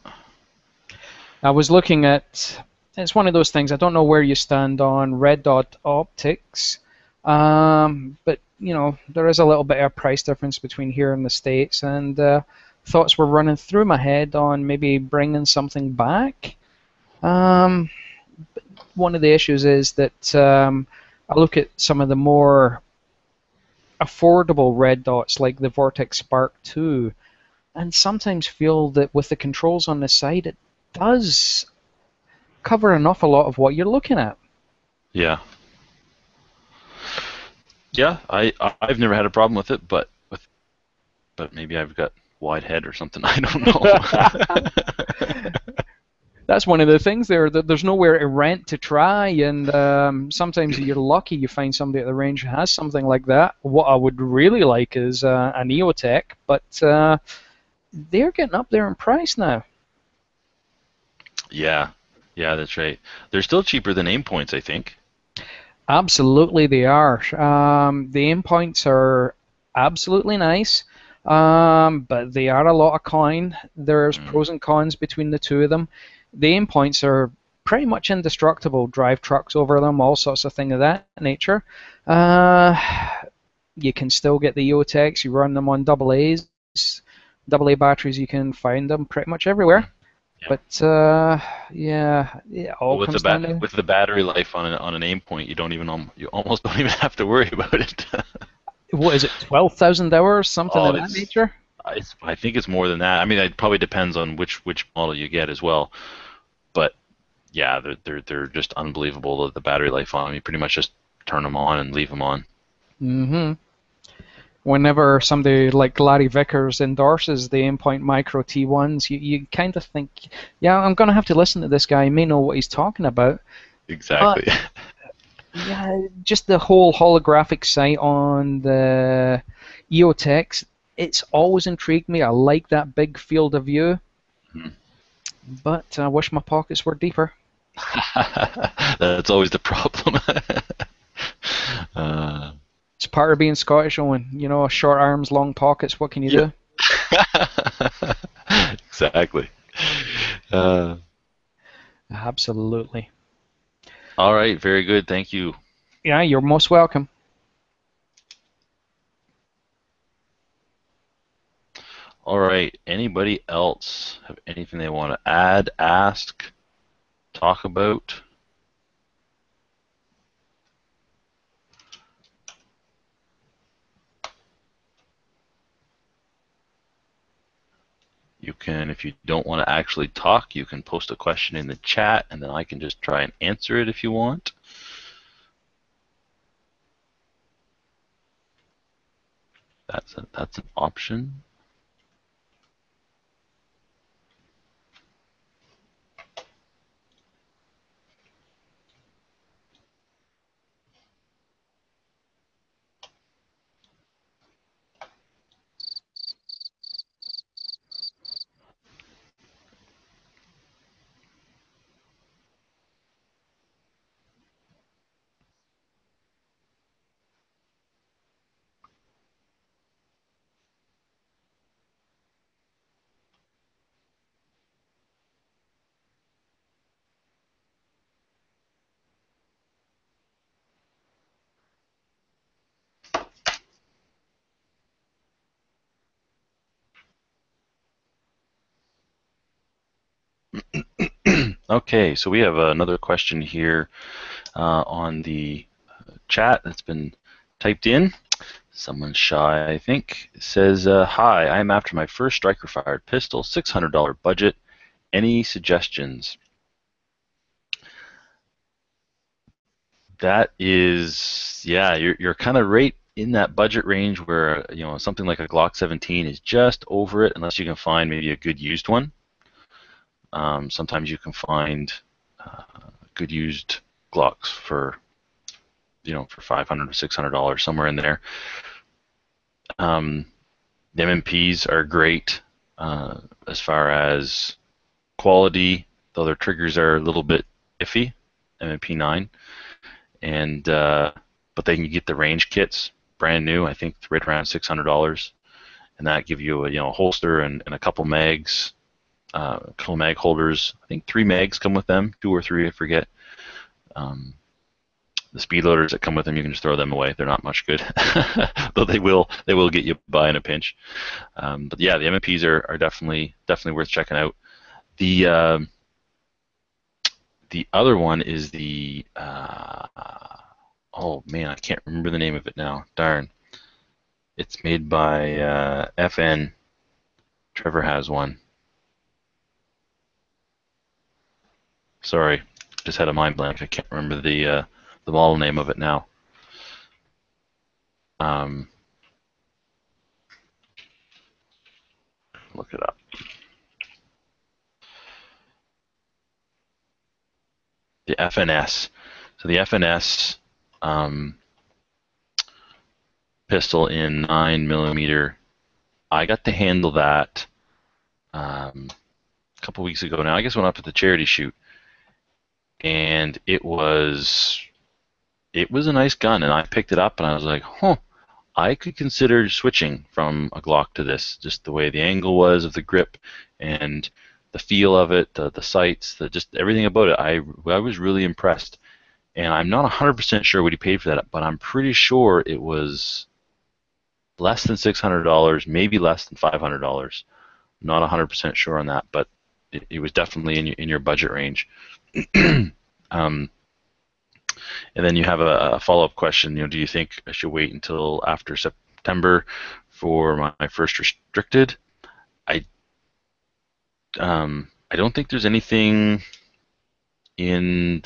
I was looking at, it's one of those things, I don't know where you stand on red dot optics, but there is a little bit of a price difference between here and the States, and thoughts were running through my head on maybe bringing something back. One of the issues is that I look at some of the more affordable red dots like the Vortex Spark 2, and sometimes feel that with the controls on the side, it does cover an awful lot of what you're looking at. Yeah. Yeah, I've never had a problem with it, but maybe I've got wide head or something. I don't know. That's one of the things there. That there's nowhere to rent to try, and sometimes you're lucky you find somebody at the range who has something like that. What I would really like is a Neotech, but they're getting up there in price now. Yeah, that's right. They're still cheaper than Aimpoints, I think. Absolutely, they are. The Aimpoints are absolutely nice, but they are a lot of coin. There's pros and cons between the two of them. The Aimpoints are pretty much indestructible. Drive trucks over them, all sorts of things of that nature. You can still get the EOTechs. You run them on AA's. AA batteries, you can find them pretty much everywhere. Yeah. But all with comes down to... with the battery life on an Aimpoint, you almost don't even have to worry about it. What is it, 12,000 hours, something of that nature? I think it's more than that. I mean, it probably depends on which model you get as well. But yeah, they're just unbelievable, the battery life on them. You pretty much just turn them on and leave them on. Mm-hmm. Whenever somebody like Larry Vickers endorses the Aimpoint Micro T1s, you kind of think, yeah, I'm going to have to listen to this guy. He may know what he's talking about. Exactly. Yeah, just the whole holographic sight on the EOTechs, it's always intrigued me. I like that big field of view. Mm-hmm. But I wish my pockets were deeper. That's always the problem. It's part of being Scottish, Owen. Short arms, long pockets. What can you do? Exactly. Absolutely. All right. Very good. Thank you. Yeah, you're most welcome. All right. Anybody else have anything they want to add, ask, talk about? You can, if you don't want to actually talk, you can post a question in the chat, and then I can just try and answer it if you want. That's an option. Okay, so we have another question here on the chat that's been typed in. Someone shy, I think, says, "Hi, I'm after my first striker-fired pistol, $600 budget. Any suggestions?" That is, yeah, you're kind of right in that budget range where something like a Glock 17 is just over it, unless you can find maybe a good used one. Sometimes you can find good used Glocks for for $500 or $600, somewhere in there. The M&Ps are great as far as quality, though their triggers are a little bit iffy. M&P 9, and but then you get the range kits, brand new. I think right around $600, and that give you a holster and a couple mags, a couple mag holders. I think 3 mags come with them, 2 or 3, I forget. The speed loaders that come with them, you can just throw them away. They're not much good, though they will get you by in a pinch. But yeah, the M&Ps are definitely worth checking out. The other one is the oh man, I can't remember the name of it now. Darn. It's made by FN. Trevor has one. Sorry, just had a mind blank. I can't remember the model name of it now. Look it up. The FNS. So the FNS pistol in 9mm. I got to handle that a couple weeks ago now. I guess I went up to the charity shoot, and it was a nice gun, and I picked it up and I was like, huh, I could consider switching from a Glock to this. Just the way the angle was of the grip and the feel of it, the sights, just everything about it. I was really impressed, and I'm not 100% sure what he paid for that, but I'm pretty sure it was less than $600, maybe less than $500. Not 100% sure on that, but it was definitely in your budget range. And then you have a follow-up question. Do you think I should wait until after September for my first restricted? I don't think there's anything in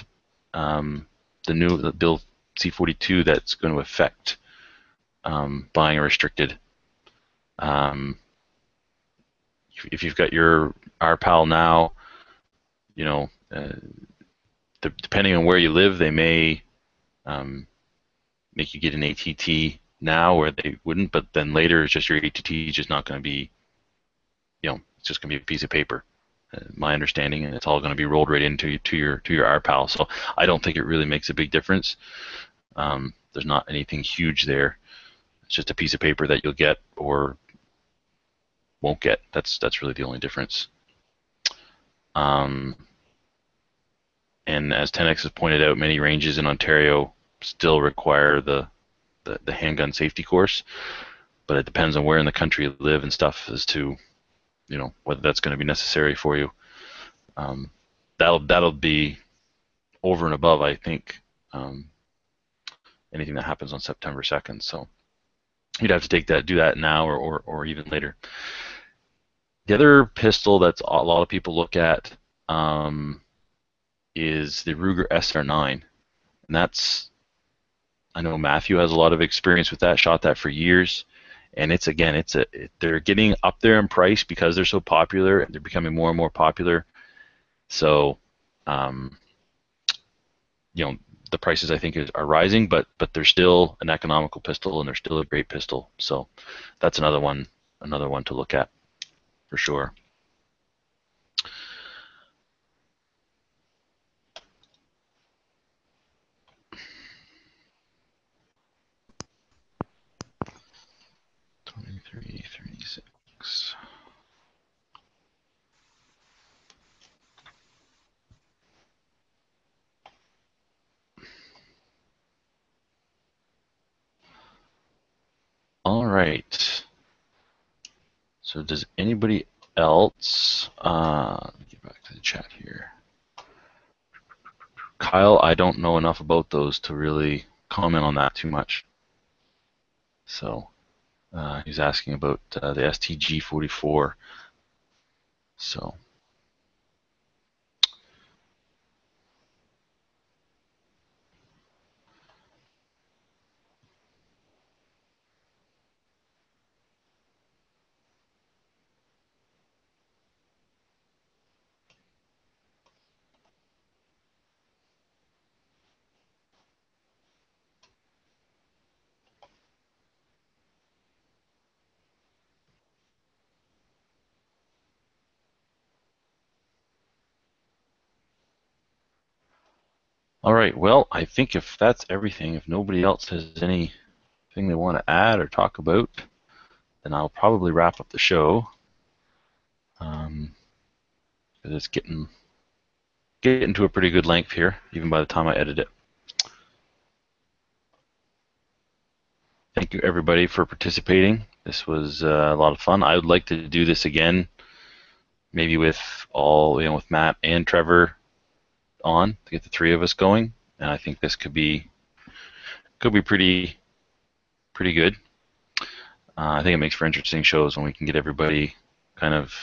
the Bill C-42 that's going to affect buying a restricted. If you've got your RPAL now, depending on where you live, they may make you get an ATT now where they wouldn't, but then later it's just your ATT is just not going to be, it's just going to be a piece of paper. My understanding, and it's all going to be rolled right into your RPAL. So I don't think it really makes a big difference. There's not anything huge there. It's just a piece of paper that you'll get or won't get. That's really the only difference. And as 10X has pointed out, many ranges in Ontario still require the handgun safety course, but it depends on where in the country you live and stuff as to whether that's going to be necessary for you. That'll be over and above, I think, anything that happens on September 2nd. So you'd have to do that now or even later. The other pistol that a lot of people look at is the Ruger SR9, and I know Matthew has a lot of experience with that. Shot that for years, and they're getting up there in price because they're so popular, and they're becoming more and more popular. So, the prices I think are rising, but they're still an economical pistol, and they're still a great pistol. So that's another one to look at for sure. $23.36. All right. So does anybody else? Let me get back to the chat here. Kyle, I don't know enough about those to really comment on that too much. So he's asking about the STG-44. So. All right, well, I think if that's everything, if nobody else has anything they want to add or talk about, then I'll probably wrap up the show. 'Cause it's getting to a pretty good length here, even by the time I edit it. Thank you everybody for participating. This was a lot of fun. I would like to do this again, maybe with with Matt and Trevor on to get the three of us going, and I think this could be pretty good. I think it makes for interesting shows when we can get everybody kind of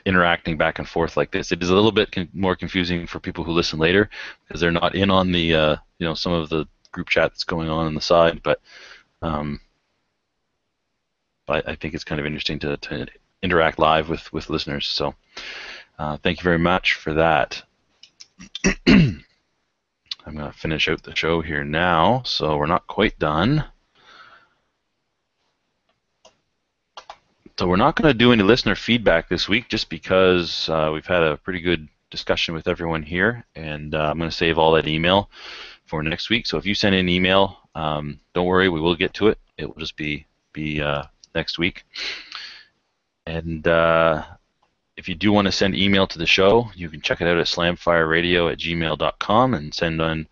interacting back and forth like this. It is a little bit more confusing for people who listen later because they're not in on the some of the group chat that's going on the side, but I think it's kind of interesting to interact live with listeners. So thank you very much for that. I'm going to finish out the show here now, so we're not quite done. So we're not going to do any listener feedback this week just because we've had a pretty good discussion with everyone here, and I'm going to save all that email for next week. So if you send in an email, don't worry, we will get to it. It will just be next week. And if you do want to send email to the show, you can check it out at slamfireradio@gmail.com and send on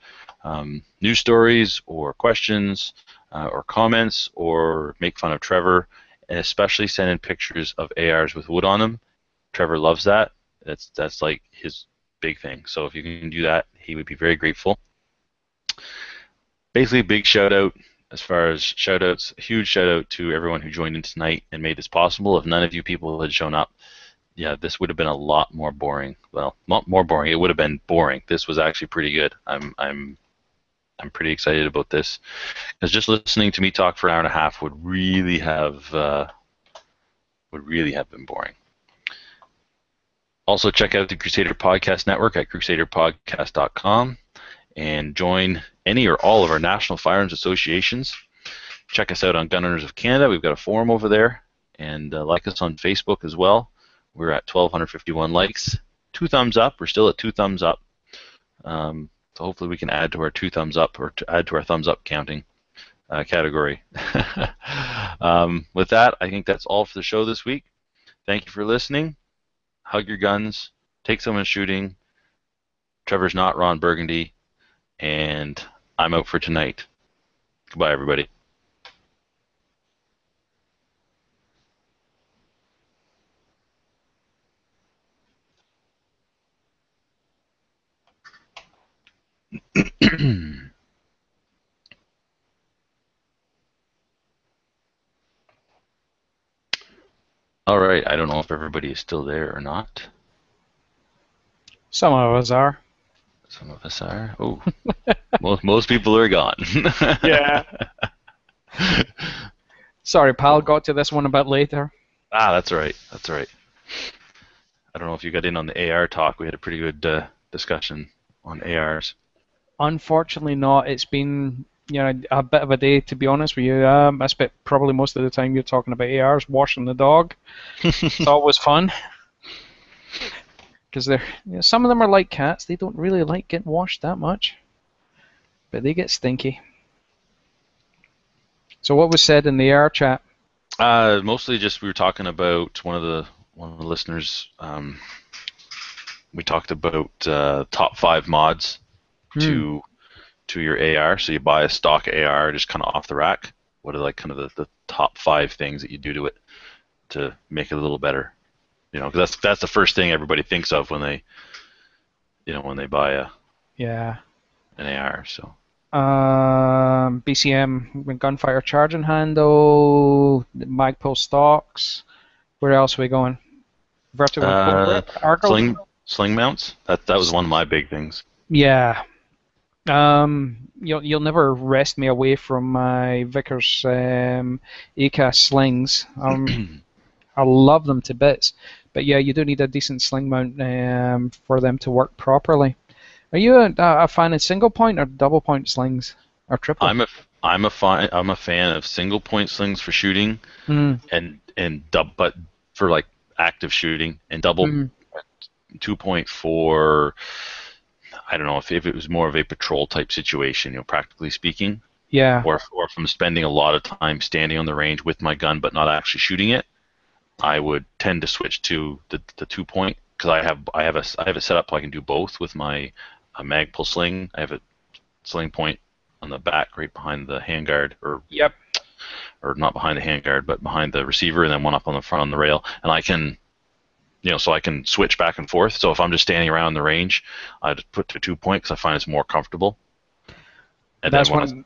news stories or questions or comments or make fun of Trevor, and especially send in pictures of ARs with wood on them. Trevor loves that. That's like his big thing. So if you can do that, he would be very grateful. Basically, big shout out as far as shout outs. A huge shout out to everyone who joined in tonight and made this possible. If none of you people had shown up, yeah, this would have been a lot more boring. Well, not more boring. It would have been boring. This was actually pretty good. I'm pretty excited about this because just listening to me talk for an hour and a half would really have been boring. Also, check out the Crusader Podcast Network at crusaderpodcast.com and join any or all of our national firearms associations. Check us out on Gun Owners of Canada. We've got a forum over there, and like us on Facebook as well. We're at 1,251 likes. 2 thumbs up. We're still at 2 thumbs up. So hopefully we can add to our 2 thumbs up or to add to our thumbs up counting category. With that, I think that's all for the show this week. Thank you for listening. Hug your guns. Take someone shooting. Trevor's not Ron Burgundy. And I'm out for tonight. Goodbye, everybody. All right, I don't know if everybody is still there or not. Some of us are. Some of us are. Oh, most people are gone. Yeah. Sorry, pal. Got to this one a bit later. Ah, that's all right. That's all right. I don't know if you got in on the AR talk. We had a pretty good discussion on ARs. Unfortunately not. It's been a bit of a day, to be honest with you. I spent probably most of the time you're talking about ARs, washing the dog. It's always fun. Because some of them are like cats. They don't really like getting washed that much. But they get stinky. So what was said in the AR chat? Mostly just we were talking about one of the listeners. We talked about top 5 mods to your AR. So you buy a stock AR just kind of off the rack. What are like kind of the top 5 things that you do to it to make it a little better? Because that's the first thing everybody thinks of when they buy an AR. So BCM gunfire charging handle, Magpul stocks. Where else are we going? Vertical sling mounts. That was one of my big things. Yeah. You'll never wrest me away from my Vickers ACAS slings. I love them to bits. But yeah, you do need a decent sling mount for them to work properly. Are you a fan of single point or double point slings or triple? I'm a fan of single point slings for shooting, but for like active shooting, and double 2-point for I don't know if it was more of a patrol type situation, practically speaking. Yeah. or if I'm spending a lot of time standing on the range with my gun but not actually shooting it, I would tend to switch to the 2-point, because I have it set up so I can do both with my Magpul sling. I have a sling point on the back right behind the handguard, Yep. or not behind the handguard, but behind the receiver, and then one up on the front on the rail, and I can, so I can switch back and forth. So if I'm just standing around the range, I just put to 2-point because I find it's more comfortable. And That's then one.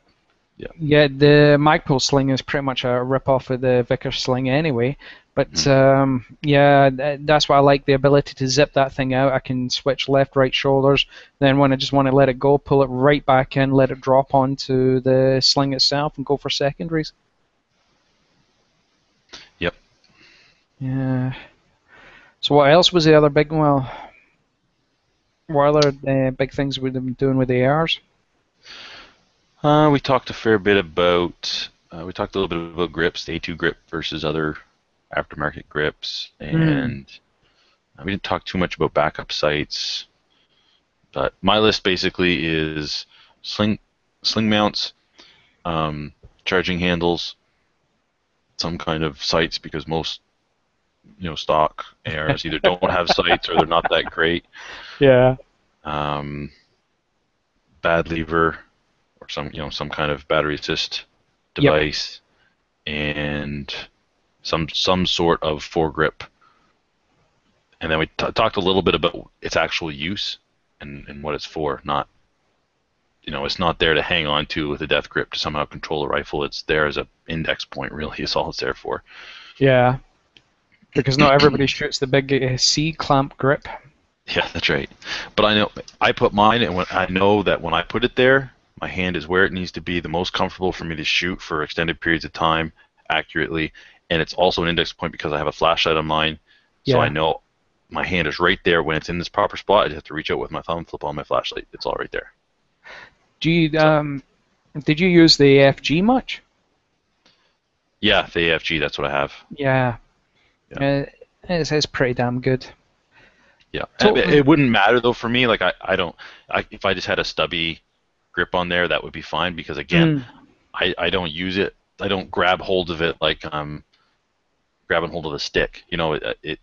Yeah, the Magpul sling is pretty much a rip-off of the Vickers sling anyway. But that's why I like, the ability to zip that thing out. I can switch left, right shoulders. Then when I just want to let it go, pull it right back in, let it drop onto the sling itself, and go for secondaries. Yep. Yeah. So what else was the other big? Well, what other big things we've been doing with the ARs? We talked a fair bit about. We talked a little bit about grips, the A2 grip versus other aftermarket grips, and we didn't talk too much about backup sights. But my list basically is sling mounts, charging handles, some kind of sights, because most stock ARs either don't have sights or they're not that great. Yeah. Bad lever, or some kind of battery assist device, and some sort of foregrip. And then we talked a little bit about its actual use and what it's for. Not, it's not there to hang on to with a death grip to somehow control a rifle. It's there as an index point, really, is all it's there for. Yeah. Because not everybody shoots the big C-clamp grip. Yeah, that's right. But I know I put mine, and I know that when I put it there, my hand is where it needs to be, the most comfortable for me to shoot for extended periods of time accurately. And it's also an index point because I have a flashlight on mine, so I know my hand is right there when it's in this proper spot. I just have to reach out with my thumb, flip on my flashlight. It's all right there. Do you did you use the AFG much? Yeah, the AFG. That's what I have. Yeah. It's pretty damn good. Yeah, Totally. it wouldn't matter though for me. Like I don't. If I just had a stubby grip on there, that would be fine, because again, I don't use it. I don't grab hold of it like grabbing hold of the stick.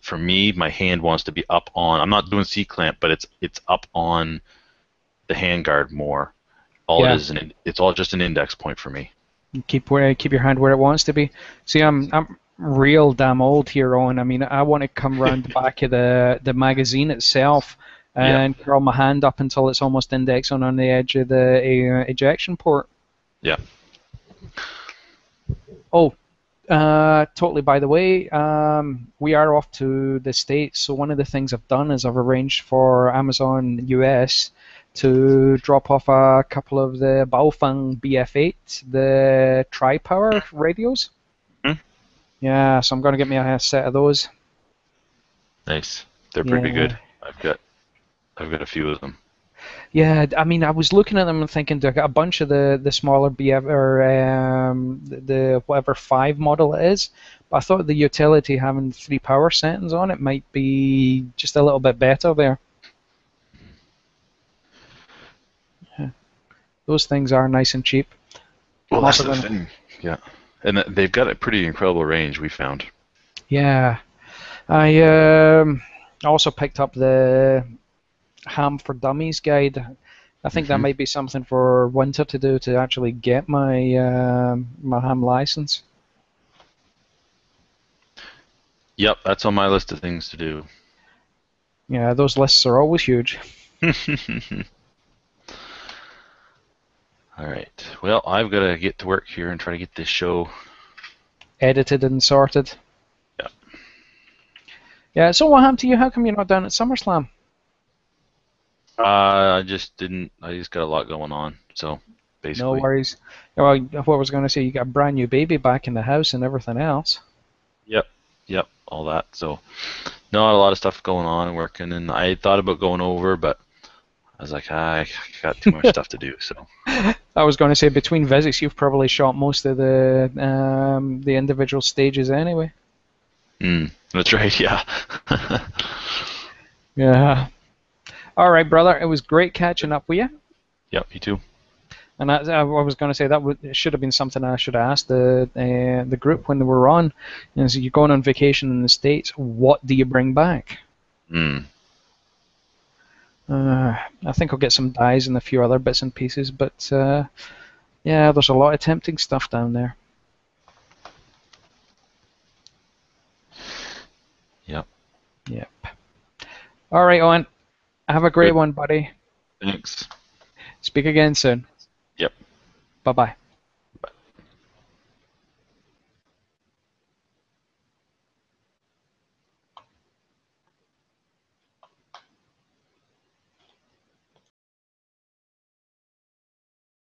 For me, my hand wants to be up on. I'm not doing C-clamp, but it's up on the handguard more. All it is, it's all just an index point for me. Keep your hand where it wants to be. See, I'm real damn old here, Owen. I mean, I want to come around the back of the magazine itself and curl my hand up until it's almost indexing on the edge of the ejection port. Yeah. Oh, totally. By the way, we are off to the States, so one of the things I've done is I've arranged for Amazon US to drop off a couple of the Baofeng BF8, the tri-power radios. Yeah, so I'm going to get me a set of those. Nice. They're pretty good. I've got a few of them. Yeah, I mean, I was looking at them and thinking, I got a bunch of the smaller BF or the whatever 5 model it is, but I thought the utility having 3 power settings on it might be just a little bit better there. Yeah. Those things are nice and cheap. Well, that's the thing. Yeah, and they've got a pretty incredible range, we found. Yeah, I also picked up the Ham for Dummies guide. I think that might be something for winter to do, to actually get my my ham license. Yep, that's on my list of things to do. Yeah, those lists are always huge. All right. Well, I've got to get to work here and try to get this show edited and sorted. Yeah. Yeah. So what happened to you? How come you're not down at SummerSlam? I just got a lot going on, so basically. No worries. Well, what I was going to say, you got a brand new baby back in the house and everything else. Yep, all that. So, not a lot of stuff going on and working, and I thought about going over, but I was like, I got too much stuff to do. So. I was going to say, between visits, you've probably shot most of the individual stages anyway. That's right. Yeah. Yeah. All right, brother. It was great catching up with you. Yep, you too. And I was going to say that it should have been something I should have asked the group when they were on. So you're going on vacation in the States. What do you bring back? Mm. I think I'll get some dyes and a few other bits and pieces, but yeah, there's a lot of tempting stuff down there. Yep. Yep. All right, Owen. Have a great Good. one, buddy. Thanks. Speak again soon. Yep. Bye-bye.